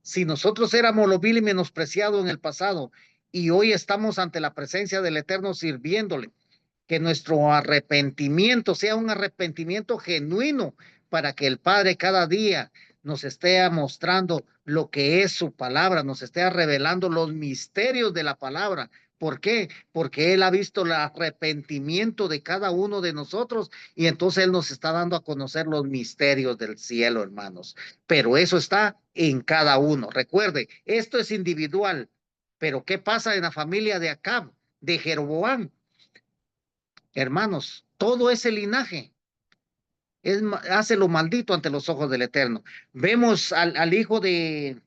S2: Si nosotros éramos lo vil y menospreciado en el pasado y hoy estamos ante la presencia del Eterno sirviéndole, que nuestro arrepentimiento sea un arrepentimiento genuino para que el Padre cada día nos esté mostrando lo que es su palabra, nos esté revelando los misterios de la palabra. ¿Por qué? Porque Él ha visto el arrepentimiento de cada uno de nosotros y entonces Él nos está dando a conocer los misterios del cielo, hermanos. Pero eso está en cada uno. Recuerde, esto es individual. Pero ¿qué pasa en la familia de Acab, de Jeroboam? Hermanos, todo ese linaje hace lo maldito ante los ojos del Eterno. Vemos al hijo de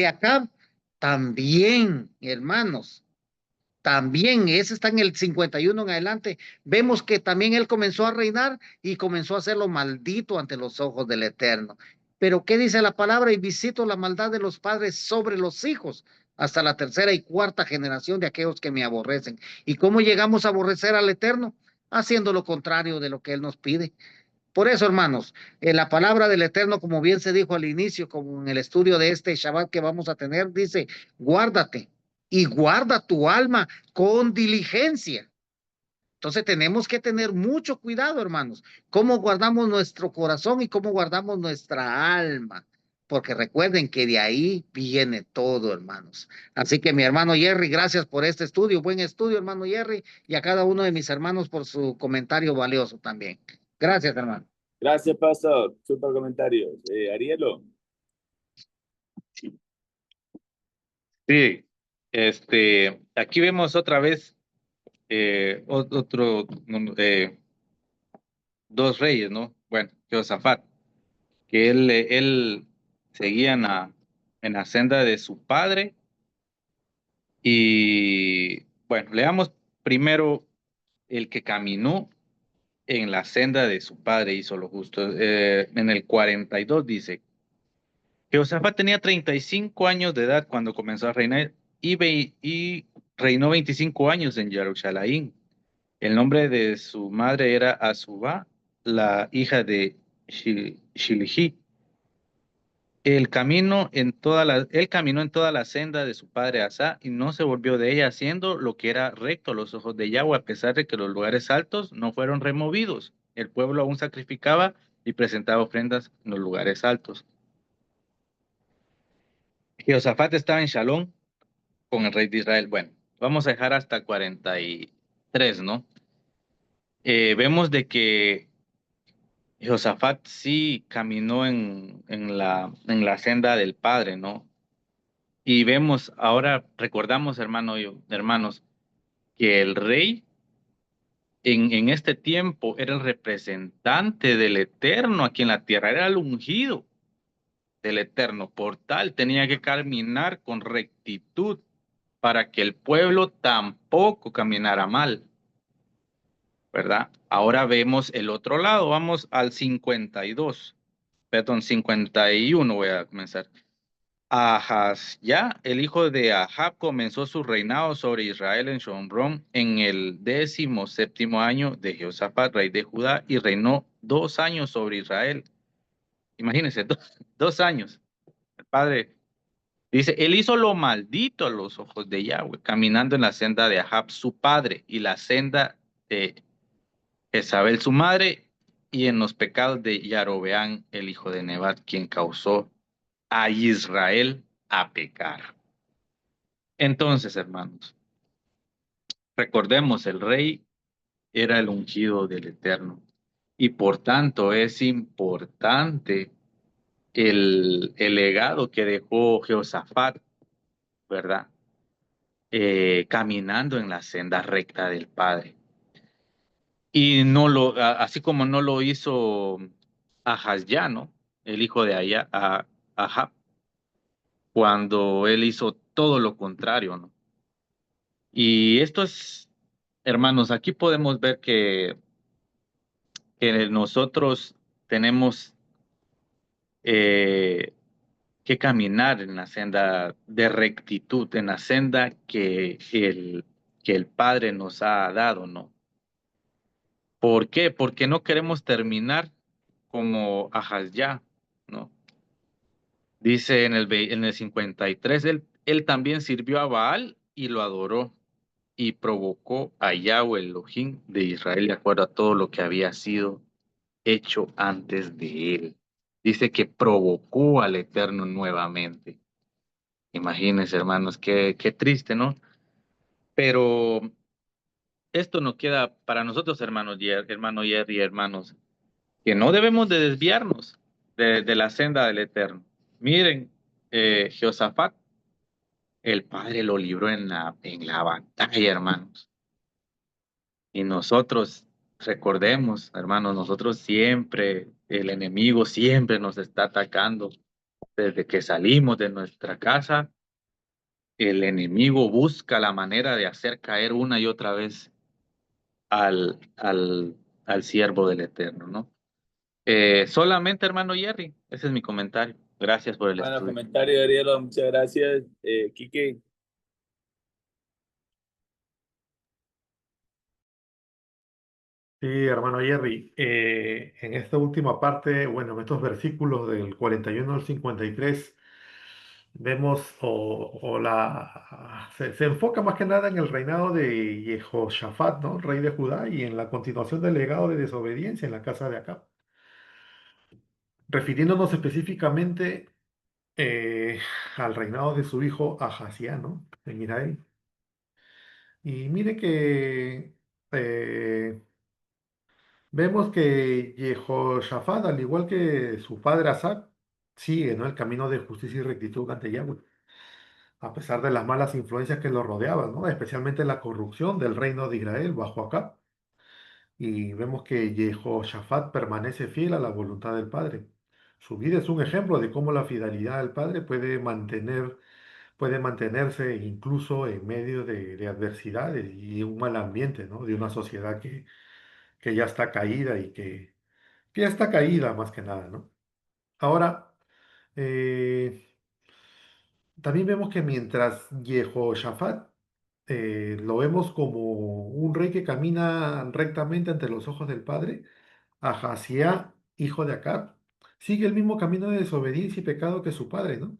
S2: Acab también, hermanos. También, ese está en el 51 en adelante. Vemos que también él comenzó a reinar y comenzó a hacer lo maldito ante los ojos del Eterno. Pero ¿qué dice la palabra? Y visito la maldad de los padres sobre los hijos, hasta la tercera y cuarta generación de aquellos que me aborrecen. ¿Y cómo llegamos a aborrecer al Eterno? Haciendo lo contrario de lo que Él nos pide. Por eso, hermanos, la palabra del Eterno, como bien se dijo al inicio, como en el estudio de este Shabbat que vamos a tener, dice, guárdate y guarda tu alma con diligencia. Entonces tenemos que tener mucho cuidado, hermanos, cómo guardamos nuestro corazón y cómo guardamos nuestra alma, porque recuerden que de ahí viene todo, hermanos. Así que mi hermano Jerry, gracias por este estudio, buen estudio, hermano Jerry, y a cada uno de mis hermanos por su comentario valioso también. Gracias, hermano.
S1: Gracias, pastor. Super comentarios. Arielo.
S4: Sí, aquí vemos otra vez otro, dos reyes, ¿no? Bueno, Josafat, que él seguía en la senda de su padre. Y bueno, leamos primero el que caminó en la senda de su padre, hizo lo justo. En el 42 dice, Josafat tenía 35 años de edad cuando comenzó a reinar y reinó 25 años en Jerusalén. El nombre de su madre era Azubá, la hija de Shilhi. Él caminó en toda la senda de su padre Asa y no se volvió de ella, haciendo lo que era recto a los ojos de Yahweh, a pesar de que los lugares altos no fueron removidos. El pueblo aún sacrificaba y presentaba ofrendas en los lugares altos. Jehoshaphat estaba en Shalom con el rey de Israel. Bueno, vamos a dejar hasta 43, ¿no? Vemos de que Jehoshaphat sí caminó en la senda del Padre, ¿no? Y vemos, ahora recordamos, hermanos, que el rey en este tiempo era el representante del Eterno aquí en la tierra, era el ungido del Eterno. Por tal, tenía que caminar con rectitud para que el pueblo tampoco caminara mal, ¿verdad? Ahora vemos el otro lado, vamos al 52, perdón, 51 voy a comenzar. Ya el hijo de Ahab, comenzó su reinado sobre Israel en Shomrón en el 17º año de Josafat, rey de Judá, y reinó 2 años sobre Israel. Imagínense, 2 años. El padre dice, él hizo lo maldito a los ojos de Yahweh, caminando en la senda de Ahab, su padre, y la senda de Jezabel, su madre, y en los pecados de Yarobeán, el hijo de Nebat, quien causó a Israel a pecar. Entonces, hermanos, recordemos, el rey era el ungido del Eterno y por tanto es importante el legado que dejó Jehoshaphat, ¿verdad? Caminando en la senda recta del Padre. Y así como no lo hizo Ahazya, ¿no? El hijo de Ahab, cuando él hizo todo lo contrario, ¿no? Y esto es, hermanos, aquí podemos ver que nosotros tenemos eh, que caminar en la senda de rectitud, en la senda que el Padre nos ha dado, ¿no? ¿Por qué? Porque no queremos terminar como Ahazya, ¿no? Dice en el 53, él también sirvió a Baal y lo adoró y provocó a Yahweh Elohim de Israel de acuerdo a todo lo que había sido hecho antes de él. Dice que provocó al Eterno nuevamente. Imagínense, hermanos, qué triste, ¿no? Pero esto no queda para nosotros, hermano Jerry, hermanos, que no debemos de desviarnos de la senda del Eterno. Miren, Jehoshaphat, el Padre lo libró en la batalla, hermanos. Y nosotros, recordemos, hermanos, nosotros siempre, el enemigo siempre nos está atacando. Desde que salimos de nuestra casa, el enemigo busca la manera de hacer caer una y otra vez al, al, al siervo del Eterno, ¿no? Solamente, hermano Jerry, ese es mi comentario. Gracias por el
S1: Bueno,
S4: estudio.
S1: comentario, Arielo. Muchas gracias. Quique.
S5: Sí, hermano Jerry, en esta última parte, bueno, en estos versículos del 41 al 53, vemos se enfoca más que nada en el reinado de Jehoshafat, ¿no? Rey de Judá, y en la continuación del legado de desobediencia en la casa de Acab, refiriéndonos específicamente eh, al reinado de su hijo Ahazía, ¿no? En Israel. Y mire que eh, vemos que Jehoshafat, al igual que su padre Asa, sigue, ¿no? El camino de justicia y rectitud ante Yahweh, a pesar de las malas influencias que lo rodeaban, ¿no? Especialmente la corrupción del reino de Israel bajo Acab. Y vemos que Jehoshafat permanece fiel a la voluntad del Padre. Su vida es un ejemplo de cómo la fidelidad al Padre puede mantenerse incluso en medio de adversidades y un mal ambiente, ¿no? De una sociedad que ya está caída y que ya está caída más que nada, ¿no? Ahora, eh, también vemos que mientras Jehoshafat lo vemos como un rey que camina rectamente ante los ojos del Padre, Ahazía, hijo de Acab, sigue el mismo camino de desobediencia y pecado que su padre, ¿no?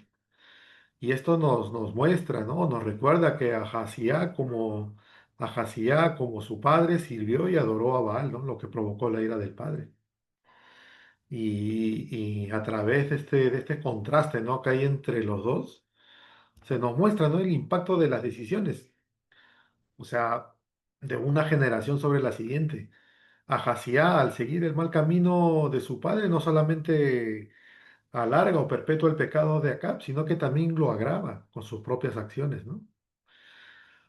S5: Y esto nos muestra, ¿no? Nos recuerda que Ahazía, como su padre, sirvió y adoró a Baal, ¿no? Lo que provocó la ira del padre. Y a través de este contraste, ¿no? Que hay entre los dos, se nos muestra, ¿no? El impacto de las decisiones, o sea, de una generación sobre la siguiente. Ahazía, al seguir el mal camino de su padre, no solamente alarga o perpetúa el pecado de Acab, sino que también lo agrava con sus propias acciones, ¿no?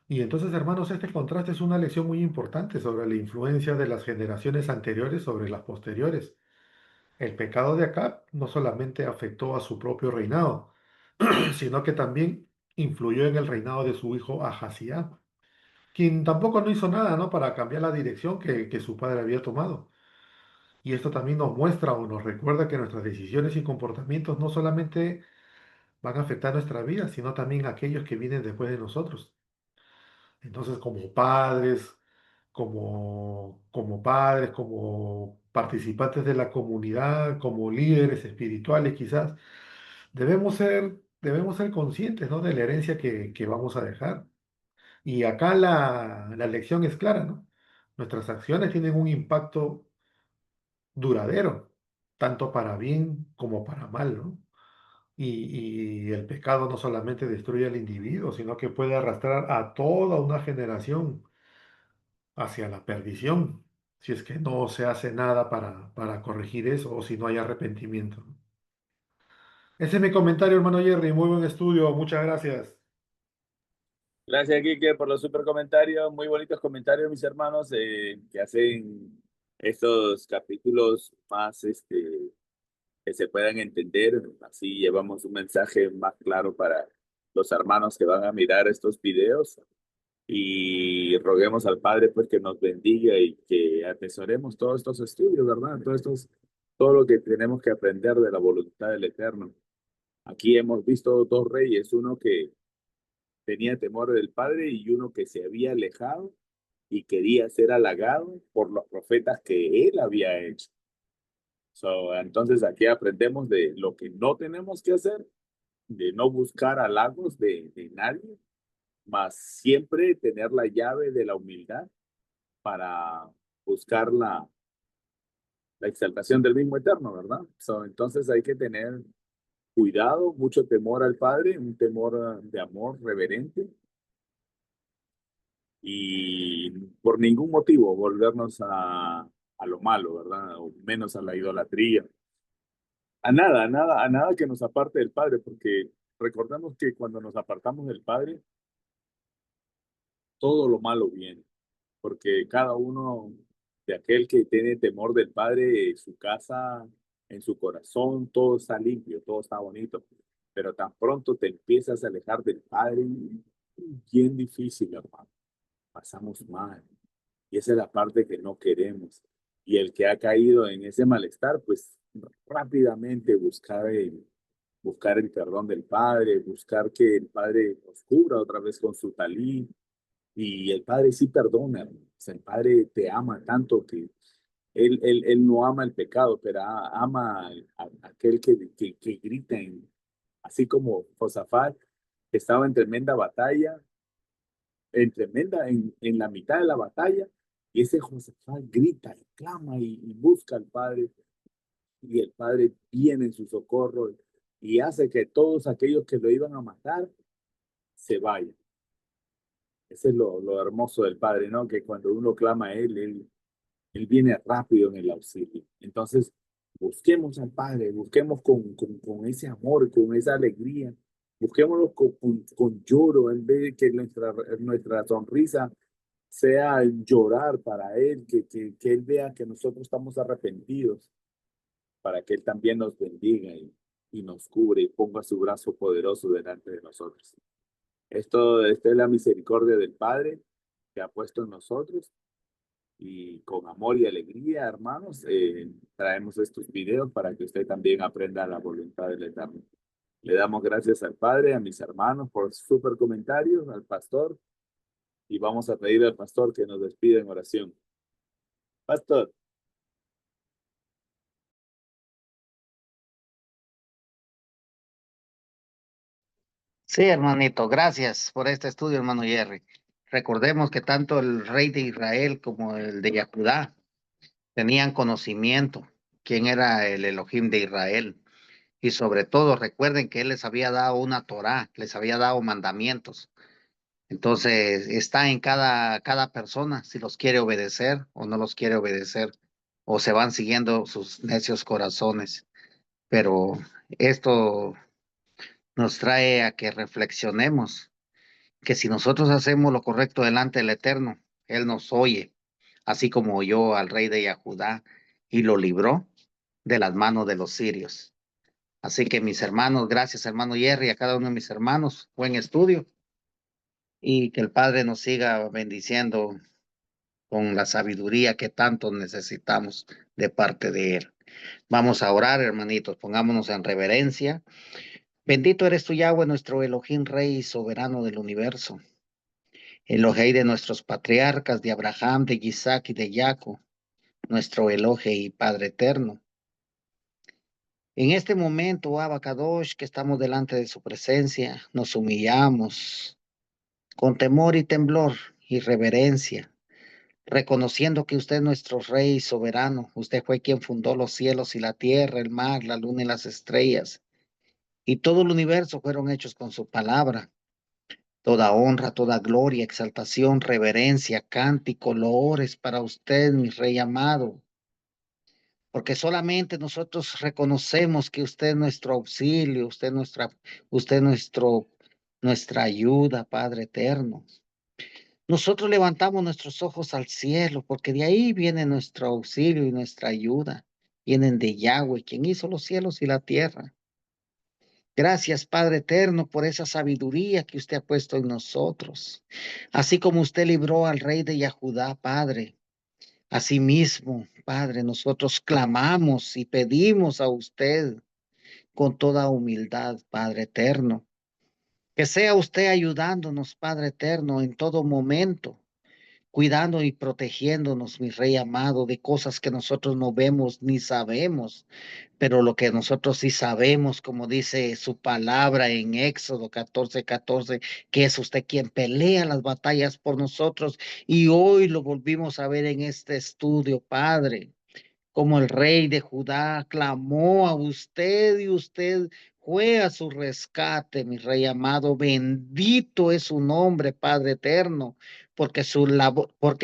S5: Y entonces, hermanos, este contraste es una lección muy importante sobre la influencia de las generaciones anteriores sobre las posteriores. El pecado de Acab no solamente afectó a su propio reinado, sino que también influyó en el reinado de su hijo Ahazía, quien tampoco no hizo nada, ¿no? Para cambiar la dirección que su padre había tomado. Y esto también nos muestra o nos recuerda que nuestras decisiones y comportamientos no solamente van a afectar nuestra vida, sino también a aquellos que vienen después de nosotros. Entonces, como participantes de la comunidad, como líderes espirituales quizás, debemos ser conscientes, ¿no? De la herencia que vamos a dejar. Y acá la lección es clara, ¿no? Nuestras acciones tienen un impacto duradero, tanto para bien como para mal, ¿no? Y el pecado no solamente destruye al individuo, sino que puede arrastrar a toda una generación hacia la perdición, si es que no se hace nada para corregir eso o si no hay arrepentimiento. Ese es mi comentario, hermano Jerry. Muy buen estudio. Muchas gracias.
S1: Gracias, Kike, por los super comentarios. Muy bonitos comentarios, mis hermanos, que hacen estos capítulos más que se puedan entender. Así llevamos un mensaje más claro para los hermanos que van a mirar estos videos. Y roguemos al Padre pues que nos bendiga y que atesoremos todos estos estudios, ¿verdad? Todo lo que tenemos que aprender de la voluntad del Eterno. Aquí hemos visto dos reyes, uno que tenía temor del Padre y uno que se había alejado y quería ser halagado por los profetas que él había hecho. Entonces aquí aprendemos de lo que no tenemos que hacer, de no buscar halagos de nadie, más siempre tener la llave de la humildad para buscar la exaltación del mismo Eterno, ¿verdad? Entonces hay que tener cuidado, mucho temor al Padre, un temor de amor reverente y por ningún motivo volvernos a lo malo, ¿verdad? O menos a la idolatría. A nada que nos aparte del Padre, porque recordemos que cuando nos apartamos del Padre, todo lo malo viene, porque cada uno de aquel que tiene temor del Padre, su casa, en su corazón, todo está limpio, todo está bonito, pero tan pronto te empiezas a alejar del Padre, bien difícil, hermano, pasamos mal, y esa es la parte que no queremos, y el que ha caído en ese malestar, pues rápidamente buscar el perdón del Padre, buscar que el Padre nos cubra otra vez con su talí, y el Padre sí perdona, hermano. O sea, el Padre te ama tanto que Él no ama el pecado, pero ama a aquel que grita así como Josafat estaba en tremenda batalla, en la mitad de la batalla, y ese Josafat grita y clama y busca al Padre, y el Padre viene en su socorro y hace que todos aquellos que lo iban a matar se vayan. Ese es lo hermoso del Padre, ¿no? Que cuando uno clama a Él viene rápido en el auxilio. Entonces, busquemos al Padre, busquemos con ese amor, con esa alegría, busquémoslo con lloro, en vez de que nuestra sonrisa sea el llorar para Él, que Él vea que nosotros estamos arrepentidos, para que Él también nos bendiga y nos cubre y ponga su brazo poderoso delante de nosotros. Esta es la misericordia del Padre que ha puesto en nosotros y con amor y alegría, hermanos, traemos estos videos para que usted también aprenda la voluntad del Eterno. Le damos gracias al Padre, a mis hermanos por súper comentarios, al pastor, y vamos a pedir al pastor que nos despida en oración. Pastor.
S2: Sí, hermanito, gracias por este estudio, hermano Jerry. Recordemos que tanto el rey de Israel como el de Judá tenían conocimiento quién era el Elohim de Israel. Y sobre todo, recuerden que él les había dado una Torá, les había dado mandamientos. Entonces, está en cada persona si los quiere obedecer o no los quiere obedecer, o se van siguiendo sus necios corazones. Pero esto nos trae a que reflexionemos que si nosotros hacemos lo correcto delante del Eterno, Él nos oye, así como oyó al rey de Judá y lo libró de las manos de los sirios. Así que mis hermanos, gracias hermano Jerry, a cada uno de mis hermanos, buen estudio y que el Padre nos siga bendiciendo con la sabiduría que tanto necesitamos de parte de Él. Vamos a orar, hermanitos, pongámonos en reverencia. Bendito eres tú, Yahweh, nuestro Elohim, Rey y soberano del universo. Elohei de nuestros patriarcas, de Abraham, de Isaac y de Jacob, nuestro Elohe y Padre eterno. En este momento, Abacadosh, que estamos delante de su presencia, nos humillamos con temor y temblor y reverencia, reconociendo que usted es nuestro Rey soberano. Usted fue quien fundó los cielos y la tierra, el mar, la luna y las estrellas. Y todo el universo fueron hechos con su palabra. Toda honra, toda gloria, exaltación, reverencia, cántico, loores para usted, mi Rey amado. Porque solamente nosotros reconocemos que usted es nuestro auxilio, usted nuestra ayuda, Padre eterno. Nosotros levantamos nuestros ojos al cielo, porque de ahí viene nuestro auxilio y nuestra ayuda. Vienen de Yahweh, quien hizo los cielos y la tierra. Gracias, Padre eterno, por esa sabiduría que usted ha puesto en nosotros. Así como usted libró al rey de Judá, Padre. Asimismo, Padre, nosotros clamamos y pedimos a usted con toda humildad, Padre eterno, que sea usted ayudándonos, Padre eterno, en todo momento, cuidando y protegiéndonos, mi Rey amado, de cosas que nosotros no vemos ni sabemos, pero lo que nosotros sí sabemos, como dice su palabra en Éxodo 14:14, que es usted quien pelea las batallas por nosotros, y hoy lo volvimos a ver en este estudio, Padre, como el rey de Judá clamó a usted y usted fue a su rescate, mi rey amado. Bendito es su nombre, Padre eterno, porque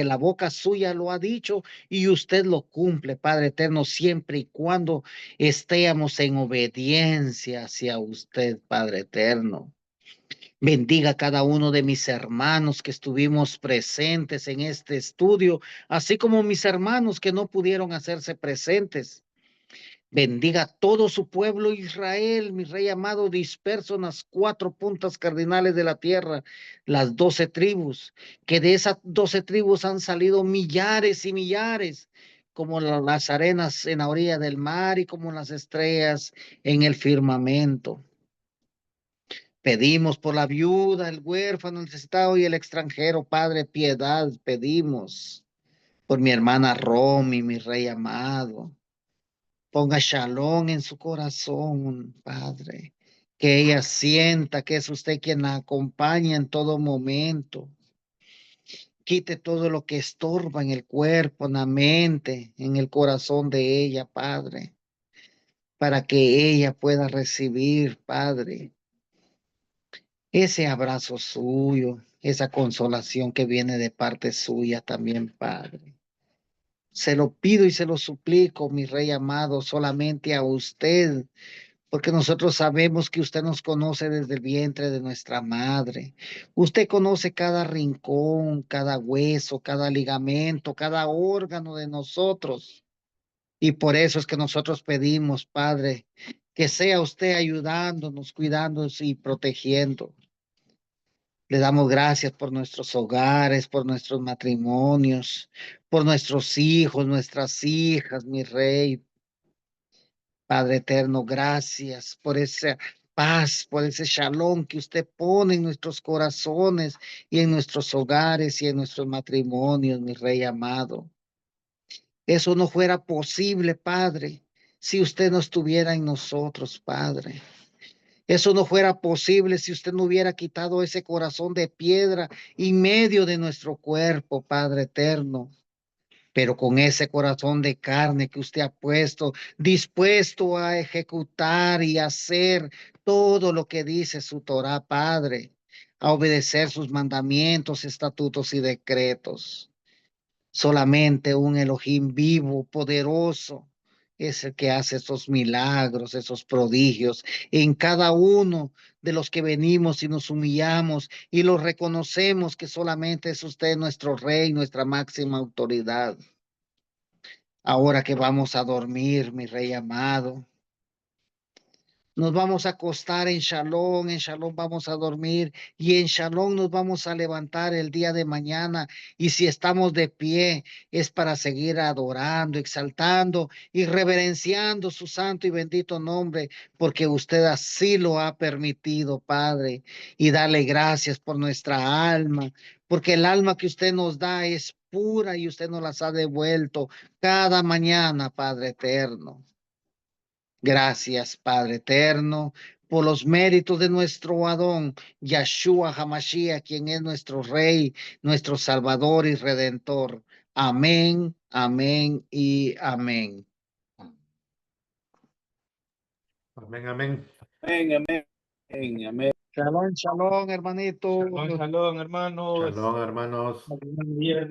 S2: la boca suya lo ha dicho y usted lo cumple, Padre eterno, siempre y cuando estemos en obediencia hacia usted, Padre eterno. Bendiga a cada uno de mis hermanos que estuvimos presentes en este estudio, así como mis hermanos que no pudieron hacerse presentes. Bendiga a todo su pueblo Israel, mi rey amado, disperso en las 4 puntas cardinales de la tierra, las 12 tribus, que de esas 12 tribus han salido millares y millares, como las arenas en la orilla del mar y como las estrellas en el firmamento. Pedimos por la viuda, el huérfano, el necesitado y el extranjero. Padre, piedad, pedimos por mi hermana Romy, mi rey amado. Ponga shalom en su corazón, Padre. que ella sienta que es usted quien la acompaña en todo momento. Quite todo lo que estorba en el cuerpo, en la mente, en el corazón de ella, Padre, para que ella pueda recibir, Padre, ese abrazo suyo, esa consolación que viene de parte suya también, Padre. Se lo pido y se lo suplico, mi Rey amado, solamente a usted, porque nosotros sabemos que usted nos conoce desde el vientre de nuestra madre. Usted conoce cada rincón, cada hueso, cada ligamento, cada órgano de nosotros. Y por eso es que nosotros pedimos, Padre, que sea usted ayudándonos, cuidándonos y protegiendo. Le damos gracias por nuestros hogares, por nuestros matrimonios, por nuestros hijos, nuestras hijas, mi Rey. Padre eterno, gracias por esa paz, por ese shalom que usted pone en nuestros corazones y en nuestros hogares y en nuestros matrimonios, mi Rey amado. Eso no fuera posible, Padre, si usted no estuviera en nosotros, Padre. Eso no fuera posible si usted no hubiera quitado ese corazón de piedra en medio de nuestro cuerpo, Padre eterno. Pero con ese corazón de carne que usted ha puesto, dispuesto a ejecutar y hacer todo lo que dice su Torá, Padre, a obedecer sus mandamientos, estatutos y decretos. Solamente un Elohim vivo, poderoso, es el que hace esos milagros, esos prodigios en cada uno de los que venimos y nos humillamos y los reconocemos que solamente es usted nuestro Rey, nuestra máxima autoridad. Ahora que vamos a dormir, mi Rey amado, nos vamos a acostar en Shalom vamos a dormir y en Shalom nos vamos a levantar el día de mañana. Y si estamos de pie, es para seguir adorando, exaltando y reverenciando su santo y bendito nombre, porque usted así lo ha permitido, Padre. Y darle gracias por nuestra alma, porque el alma que usted nos da es pura y usted nos las ha devuelto cada mañana, Padre eterno. Gracias, Padre eterno, por los méritos de nuestro Adón, Yahshua Hamashiach, quien es nuestro Rey, nuestro Salvador y Redentor. Amén, amén y amén.
S5: Amén, amén.
S1: Amén, amén, amén.
S2: Shalom, shalom, hermanito.
S6: Shalom, shalom, hermanos.
S5: Shalom, hermanos.
S6: Buen día,